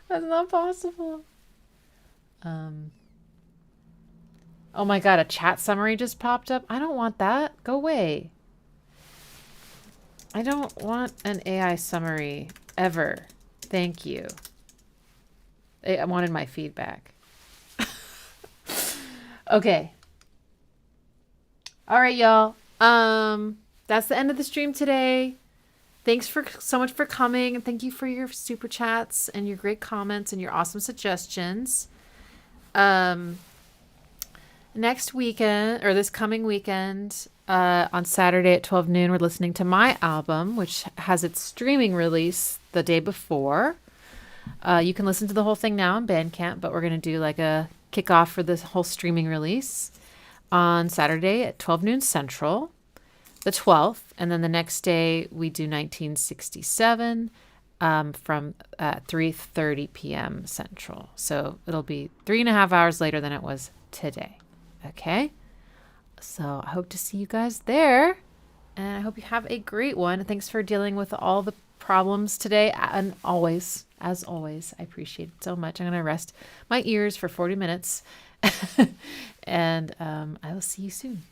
That's not possible. Oh my God, a chat summary just popped up. I don't want that. Go away. I don't want an AI summary ever. Thank you. I wanted my feedback. Okay. All right, y'all. That's the end of the stream today. Thanks so much for coming, and thank you for your super chats and your great comments and your awesome suggestions. Next weekend, or this coming weekend, on Saturday at 12 noon, we're listening to my album, which has its streaming release the day before. You can listen to the whole thing now on Bandcamp, but we're going to do like a kickoff for this whole streaming release on Saturday at 12 noon Central, the 12th. And then the next day we do 1967 from 3:30 p.m. Central. So it'll be 3.5 hours later than it was today. Okay? So I hope to see you guys there. And I hope you have a great one. Thanks for dealing with all the problems today. And always, as always, I appreciate it so much. I'm going to rest my ears for 40 minutes. And I will see you soon.